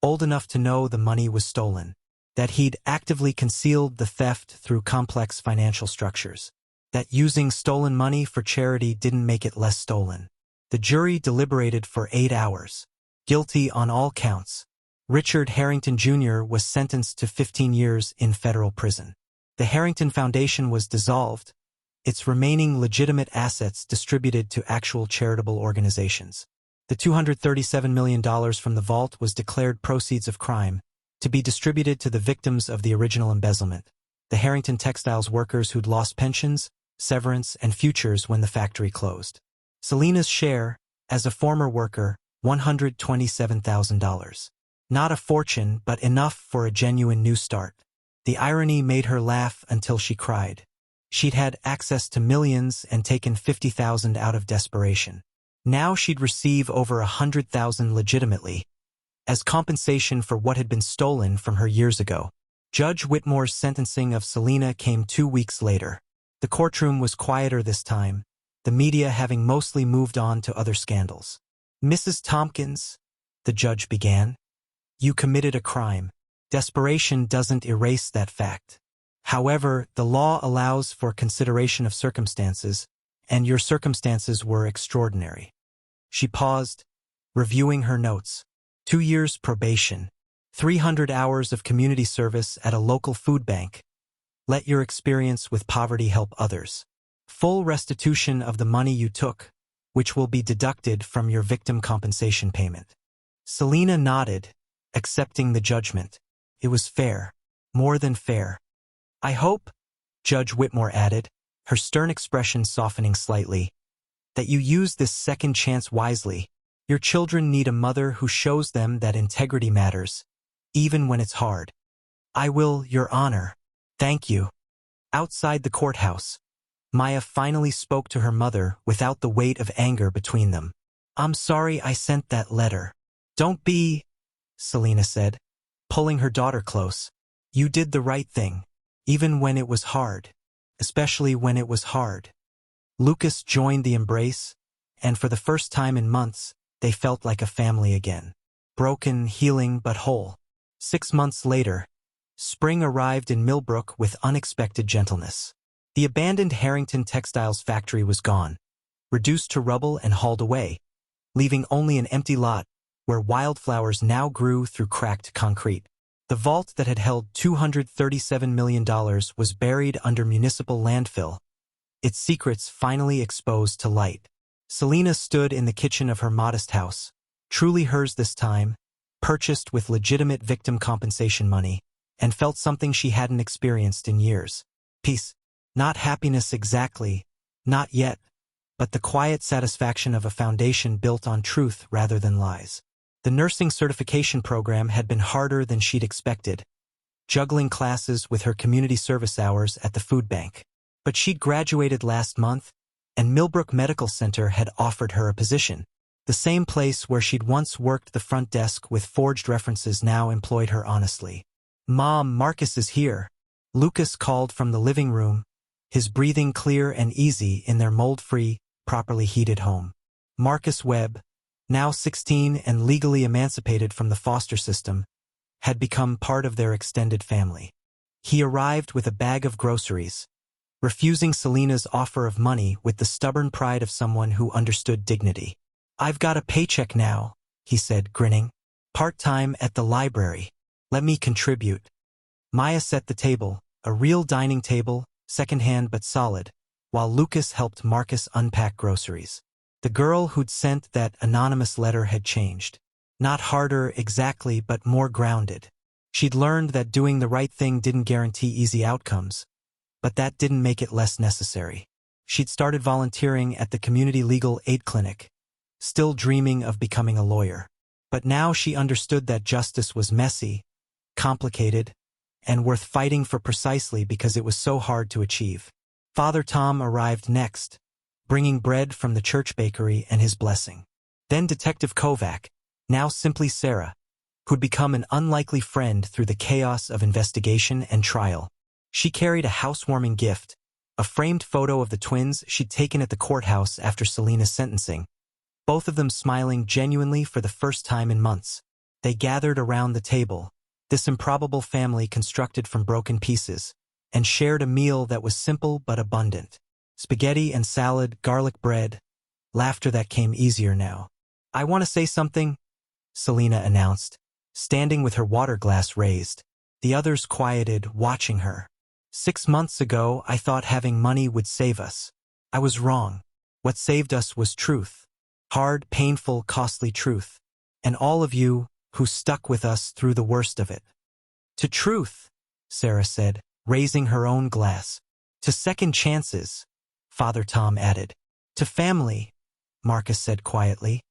old enough to know the money was stolen, that he'd actively concealed the theft through complex financial structures, that using stolen money for charity didn't make it less stolen. The jury deliberated for 8 hours. Guilty on all counts. Richard Harrington Jr. was sentenced to 15 years in federal prison. The Harrington Foundation was dissolved, its remaining legitimate assets distributed to actual charitable organizations. The $237 million from the vault was declared proceeds of crime, to be distributed to the victims of the original embezzlement, the Harrington Textiles workers who'd lost pensions, severance, and futures when the factory closed. Selena's share, as a former worker, $127,000. Not a fortune, but enough for a genuine new start. The irony made her laugh until she cried. She'd had access to millions and taken 50,000 out of desperation. Now she'd receive over 100,000 legitimately, as compensation for what had been stolen from her years ago. Judge Whitmore's sentencing of Selena came 2 weeks later. The courtroom was quieter this time, the media having mostly moved on to other scandals. "Mrs. Thomkins," the judge began, "you committed a crime. Desperation doesn't erase that fact. However, the law allows for consideration of circumstances, and your circumstances were extraordinary." She paused, reviewing her notes. 2 years probation, 300 hours of community service at a local food bank. Let your experience with poverty help others. Full restitution of the money you took, which will be deducted from your victim compensation payment. Selena nodded, accepting the judgment. It was fair, more than fair. "I hope," Judge Whitmore added, her stern expression softening slightly, "that you use this second chance wisely. Your children need a mother who shows them that integrity matters, even when it's hard. I will, Your Honor. Thank you. Outside the courthouse, Maya finally spoke to her mother without the weight of anger between them. I'm sorry I sent that letter. Don't be, Selena said, pulling her daughter close. You did the right thing, even when it was hard, especially when it was hard. Lucas joined the embrace, and for the first time in months, they felt like a family again. Broken, healing, but whole. 6 months later, spring arrived in Millbrook with unexpected gentleness. The abandoned Harrington Textiles factory was gone, reduced to rubble and hauled away, leaving only an empty lot where wildflowers now grew through cracked concrete. The vault that had held $237 million was buried under municipal landfill, its secrets finally exposed to light. Selena stood in the kitchen of her modest house, truly hers this time, purchased with legitimate victim compensation money, and felt something she hadn't experienced in years. Peace. Not happiness exactly, not yet, but the quiet satisfaction of a foundation built on truth rather than lies. The nursing certification program had been harder than she'd expected, juggling classes with her community service hours at the food bank. But she'd graduated last month, and Millbrook Medical Center had offered her a position. The same place where she'd once worked the front desk with forged references now employed her honestly. Mom, Marcus is here. Lucas called from the living room, his breathing clear and easy in their mold-free, properly heated home. Marcus Webb, now 16 and legally emancipated from the foster system, had become part of their extended family. He arrived with a bag of groceries, refusing Selena's offer of money with the stubborn pride of someone who understood dignity. I've got a paycheck now, he said, grinning. Part-time at the library. Let me contribute. Maya set the table, a real dining table, second-hand but solid, while Lucas helped Marcus unpack groceries. The girl who'd sent that anonymous letter had changed. Not harder exactly, but more grounded. She'd learned that doing the right thing didn't guarantee easy outcomes, but that didn't make it less necessary. She'd started volunteering at the community legal aid clinic, still dreaming of becoming a lawyer. But now she understood that justice was messy, complicated, and worth fighting for precisely because it was so hard to achieve. Father Tom arrived next, bringing bread from the church bakery and his blessing. Then Detective Kovac, now simply Sarah, who'd become an unlikely friend through the chaos of investigation and trial. She carried a housewarming gift, a framed photo of the twins she'd taken at the courthouse after Selena's sentencing, both of them smiling genuinely for the first time in months. They gathered around the table, this improbable family constructed from broken pieces, and shared a meal that was simple but abundant. Spaghetti and salad, garlic bread, laughter that came easier now. I want to say something, Selena announced, standing with her water glass raised. The others quieted, watching her. 6 months ago, I thought having money would save us. I was wrong. What saved us was truth. Hard, painful, costly truth. And all of you who stuck with us through the worst of it. To truth, Sarah said, raising her own glass. To second chances, Father Tom added. To family, Marcus said quietly,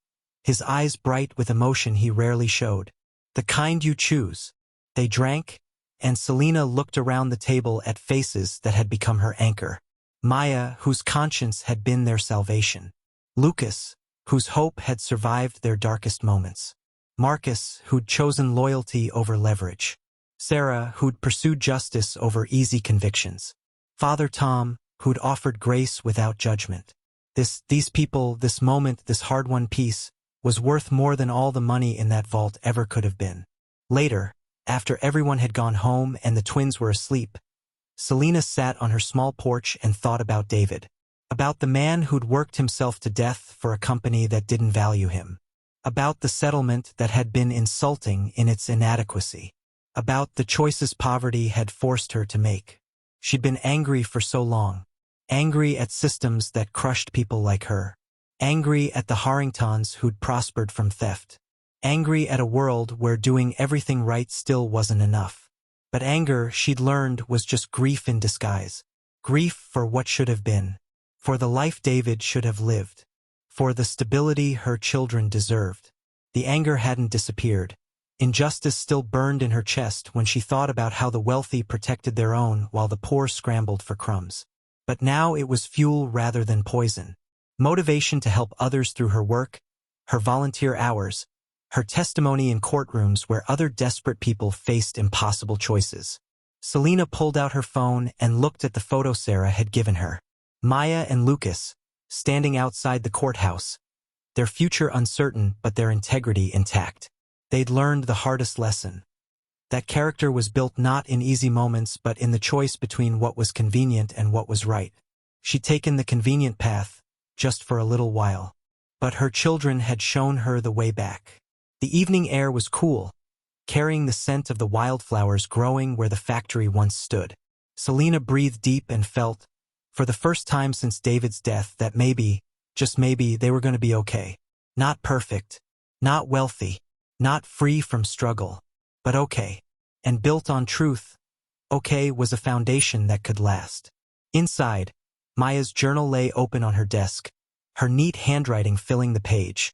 his eyes bright with emotion he rarely showed. The kind you choose. They drank, and Selena looked around the table at faces that had become her anchor. Maya, whose conscience had been their salvation. Lucas, whose hope had survived their darkest moments. Marcus, who'd chosen loyalty over leverage. Sarah, who'd pursued justice over easy convictions. Father Tom, who'd offered grace without judgment. These people, this moment, this hard-won peace, was worth more than all the money in that vault ever could have been. Later, after everyone had gone home and the twins were asleep, Selena sat on her small porch and thought about David. About the man who'd worked himself to death for a company that didn't value him. About the settlement that had been insulting in its inadequacy. About the choices poverty had forced her to make. She'd been angry for so long. Angry at systems that crushed people like her. Angry at the Harringtons who'd prospered from theft. Angry at a world where doing everything right still wasn't enough. But anger, she'd learned, was just grief in disguise. Grief for what should have been. For the life David should have lived. for the stability her children deserved. The anger hadn't disappeared. Injustice still burned in her chest when she thought about how the wealthy protected their own while the poor scrambled for crumbs. But now it was fuel rather than poison. Motivation to help others through her work, her volunteer hours, her testimony in courtrooms where other desperate people faced impossible choices. Selena pulled out her phone and looked at the photo Sarah had given her. Maya and Lucas, standing outside the courthouse, their future uncertain but their integrity intact. They'd learned the hardest lesson. That character was built not in easy moments but in the choice between what was convenient and what was right. She'd taken the convenient path, just for a little while. But her children had shown her the way back. The evening air was cool, carrying the scent of the wildflowers growing where the factory once stood. Selena breathed deep and felt, for the first time since David's death, that maybe, just maybe, they were going to be okay. Not perfect, not wealthy, not free from struggle, but okay. And built on truth, okay was a foundation that could last. Inside, Maya's journal lay open on her desk, her neat handwriting filling the page.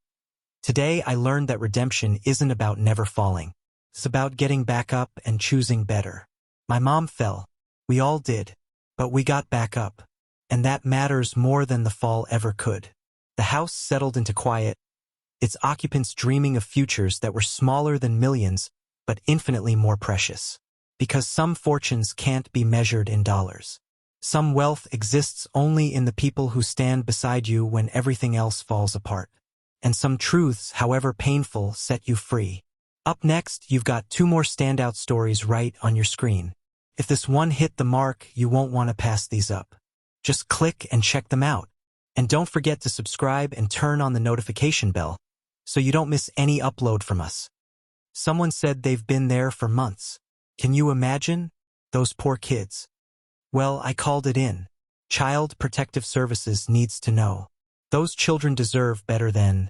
Today I learned that redemption isn't about never falling. It's about getting back up and choosing better. My mom fell. We all did. But we got back up. And that matters more than the fall ever could. The house settled into quiet, its occupants dreaming of futures that were smaller than millions, but infinitely more precious. Because some fortunes can't be measured in dollars. Some wealth exists only in the people who stand beside you when everything else falls apart. And some truths, however painful, set you free. Up next, you've got 2 more standout stories right on your screen. If this one hit the mark, you won't want to pass these up. Just click and check them out. And don't forget to subscribe and turn on the notification bell so you don't miss any upload from us. Someone said they've been there for months. Can you imagine? Those poor kids. Well, I called it in. Child Protective Services needs to know. Those children deserve better than.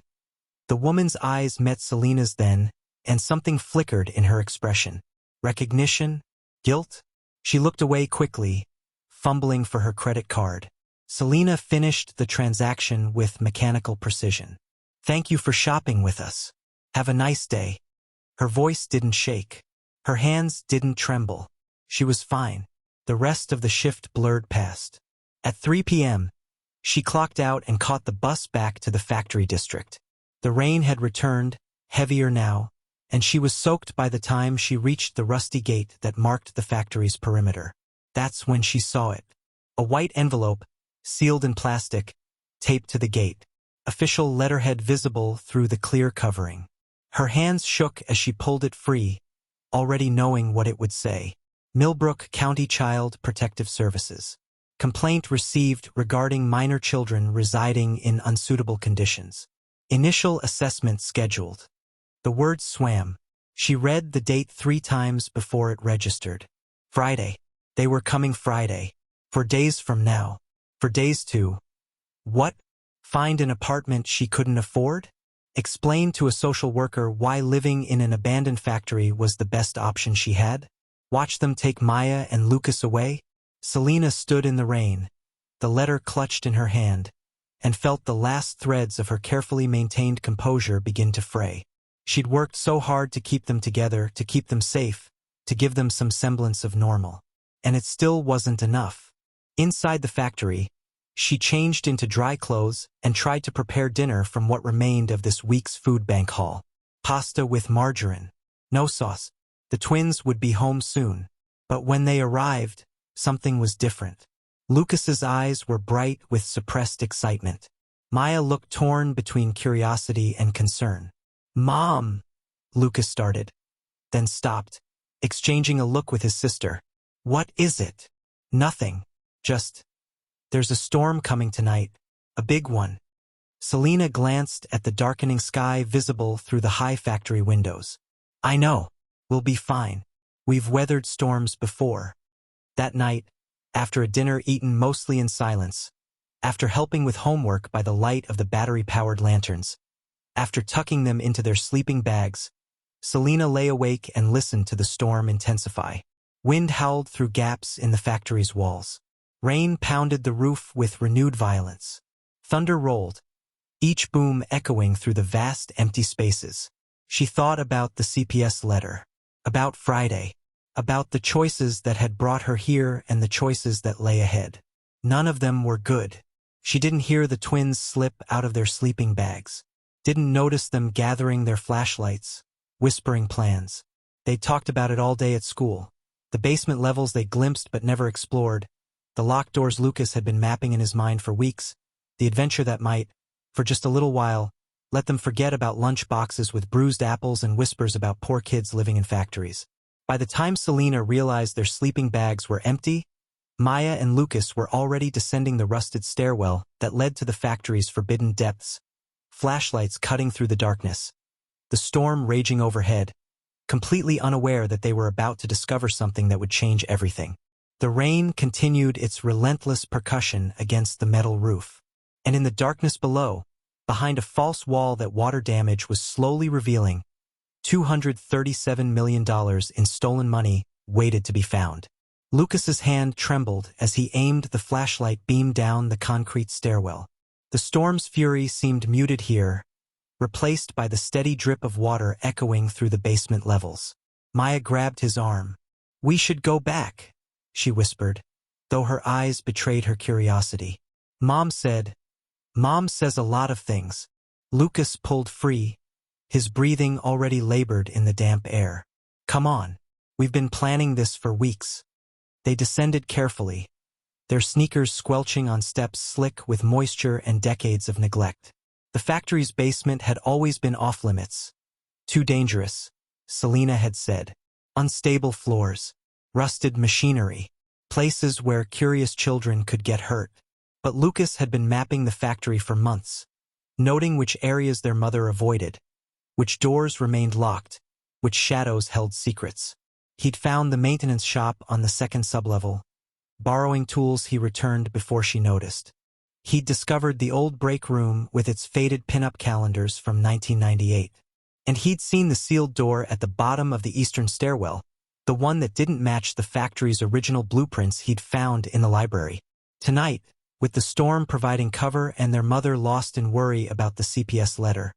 The woman's eyes met Selena's then, and something flickered in her expression. Recognition? Guilt? She looked away quickly, fumbling for her credit card. Selena finished the transaction with mechanical precision. Thank you for shopping with us. Have a nice day. Her voice didn't shake. Her hands didn't tremble. She was fine. The rest of the shift blurred past. At 3 p.m., she clocked out and caught the bus back to the factory district. The rain had returned, heavier now, and she was soaked by the time she reached the rusty gate that marked the factory's perimeter. That's when she saw it. A white envelope, sealed in plastic, taped to the gate. Official letterhead visible through the clear covering. Her hands shook as she pulled it free, already knowing what it would say. Millbrook County Child Protective Services. Complaint received regarding minor children residing in unsuitable conditions. Initial assessment scheduled. The words swam. She read the date 3 times before it registered. Friday. They were coming Friday. 4 days from now. For days to. What? Find an apartment she couldn't afford? Explain to a social worker why living in an abandoned factory was the best option she had? Watch them take Maya and Lucas away? Selena stood in the rain, the letter clutched in her hand, and felt the last threads of her carefully maintained composure begin to fray. She'd worked so hard to keep them together, to keep them safe, to give them some semblance of normal. And it still wasn't enough. Inside the factory, she changed into dry clothes and tried to prepare dinner from what remained of this week's food bank haul. Pasta with margarine. No sauce. The twins would be home soon. But when they arrived, something was different. Lucas's eyes were bright with suppressed excitement. Maya looked torn between curiosity and concern. Mom, Lucas started, then stopped, exchanging a look with his sister. What is it? Nothing. Just, there's a storm coming tonight, a big one. Selena glanced at the darkening sky visible through the high factory windows. I know. We'll be fine. We've weathered storms before. That night, after a dinner eaten mostly in silence, after helping with homework by the light of the battery-powered lanterns, after tucking them into their sleeping bags, Selena lay awake and listened to the storm intensify. Wind howled through gaps in the factory's walls. Rain pounded the roof with renewed violence. Thunder rolled, each boom echoing through the vast empty spaces. She thought about the CPS letter, about Friday, about the choices that had brought her here and the choices that lay ahead. None of them were good. She didn't hear the twins slip out of their sleeping bags, didn't notice them gathering their flashlights, whispering plans. They'd talked about it all day at school. The basement levels they glimpsed but never explored, the locked doors Lucas had been mapping in his mind for weeks, the adventure that might, for just a little while, let them forget about lunch boxes with bruised apples and whispers about poor kids living in factories. By the time Selena realized their sleeping bags were empty, Maya and Lucas were already descending the rusted stairwell that led to the factory's forbidden depths, flashlights cutting through the darkness, the storm raging overhead, completely unaware that they were about to discover something that would change everything. The rain continued its relentless percussion against the metal roof, and in the darkness below, behind a false wall that water damage was slowly revealing, $237 million in stolen money waited to be found. Lucas's hand trembled as he aimed the flashlight beam down the concrete stairwell. The storm's fury seemed muted here, replaced by the steady drip of water echoing through the basement levels. Maya grabbed his arm. "We should go back," she whispered, though her eyes betrayed her curiosity. Mom says a lot of things." Lucas pulled free, his breathing already labored in the damp air. "Come on. We've been planning this for weeks." They descended carefully, their sneakers squelching on steps slick with moisture and decades of neglect. The factory's basement had always been off-limits. Too dangerous, Selena had said. Unstable floors, rusted machinery, places where curious children could get hurt. But Lucas had been mapping the factory for months, noting which areas their mother avoided, which doors remained locked, which shadows held secrets. He'd found the maintenance shop on the second sublevel, borrowing tools he returned before she noticed. He'd discovered the old break room with its faded pin-up calendars from 1998. And he'd seen the sealed door at the bottom of the eastern stairwell, the one that didn't match the factory's original blueprints he'd found in the library. Tonight, with the storm providing cover and their mother lost in worry about the CPS letter,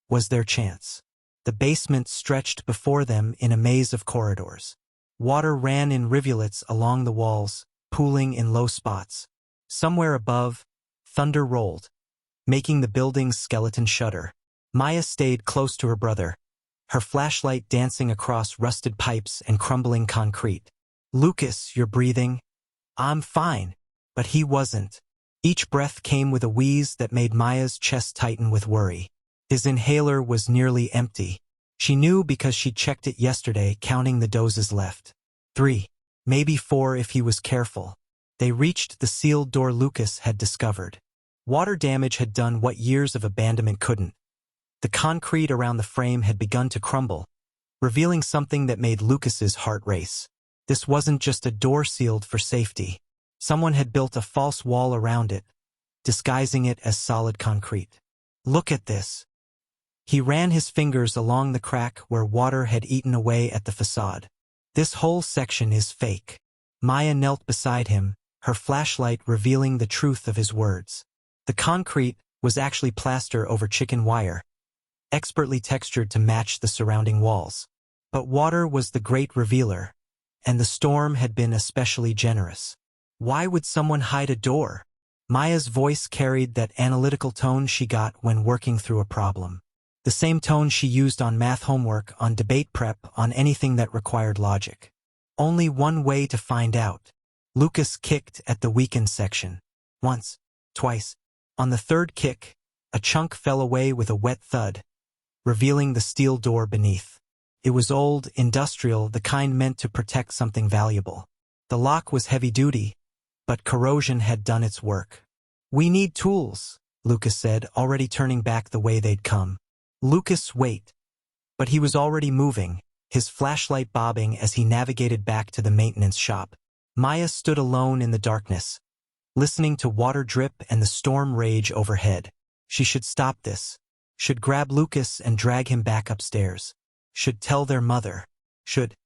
was their chance. The basement stretched before them in a maze of corridors. Water ran in rivulets along the walls, pooling in low spots. Somewhere above, thunder rolled, making the building's skeleton shudder. Maya stayed close to her brother, her flashlight dancing across rusted pipes and crumbling concrete. "Lucas, you're breathing." "I'm fine." But he wasn't. Each breath came with a wheeze that made Maya's chest tighten with worry. His inhaler was nearly empty. She knew because she'd checked it yesterday, counting the doses left. 3, maybe 4 if he was careful. They reached the sealed door Lucas had discovered. Water damage had done what years of abandonment couldn't. The concrete around the frame had begun to crumble, revealing something that made Lucas's heart race. This wasn't just a door sealed for safety. Someone had built a false wall around it, disguising it as solid concrete. "Look at this." He ran his fingers along the crack where water had eaten away at the facade. "This whole section is fake." Maya knelt beside him, her flashlight revealing the truth of his words. The concrete was actually plaster over chicken wire, expertly textured to match the surrounding walls. But water was the great revealer, and the storm had been especially generous. Why would someone hide a door? Maya's voice carried that analytical tone she got when working through a problem. The same tone she used on math homework, on debate prep, on anything that required logic. Only one way to find out. Lucas kicked at the weakened section. Once, twice. On the third kick, a chunk fell away with a wet thud, revealing the steel door beneath. It was old, industrial, the kind meant to protect something valuable. The lock was heavy-duty, but corrosion had done its work. "We need tools," Lucas said, already turning back the way they'd come. Lucas wait. But he was already moving, his flashlight bobbing as he navigated back to the maintenance shop. Maya stood alone in the darkness, listening to water drip and the storm rage overhead. She should stop this. Should grab Lucas and drag him back upstairs. Should tell their mother. Should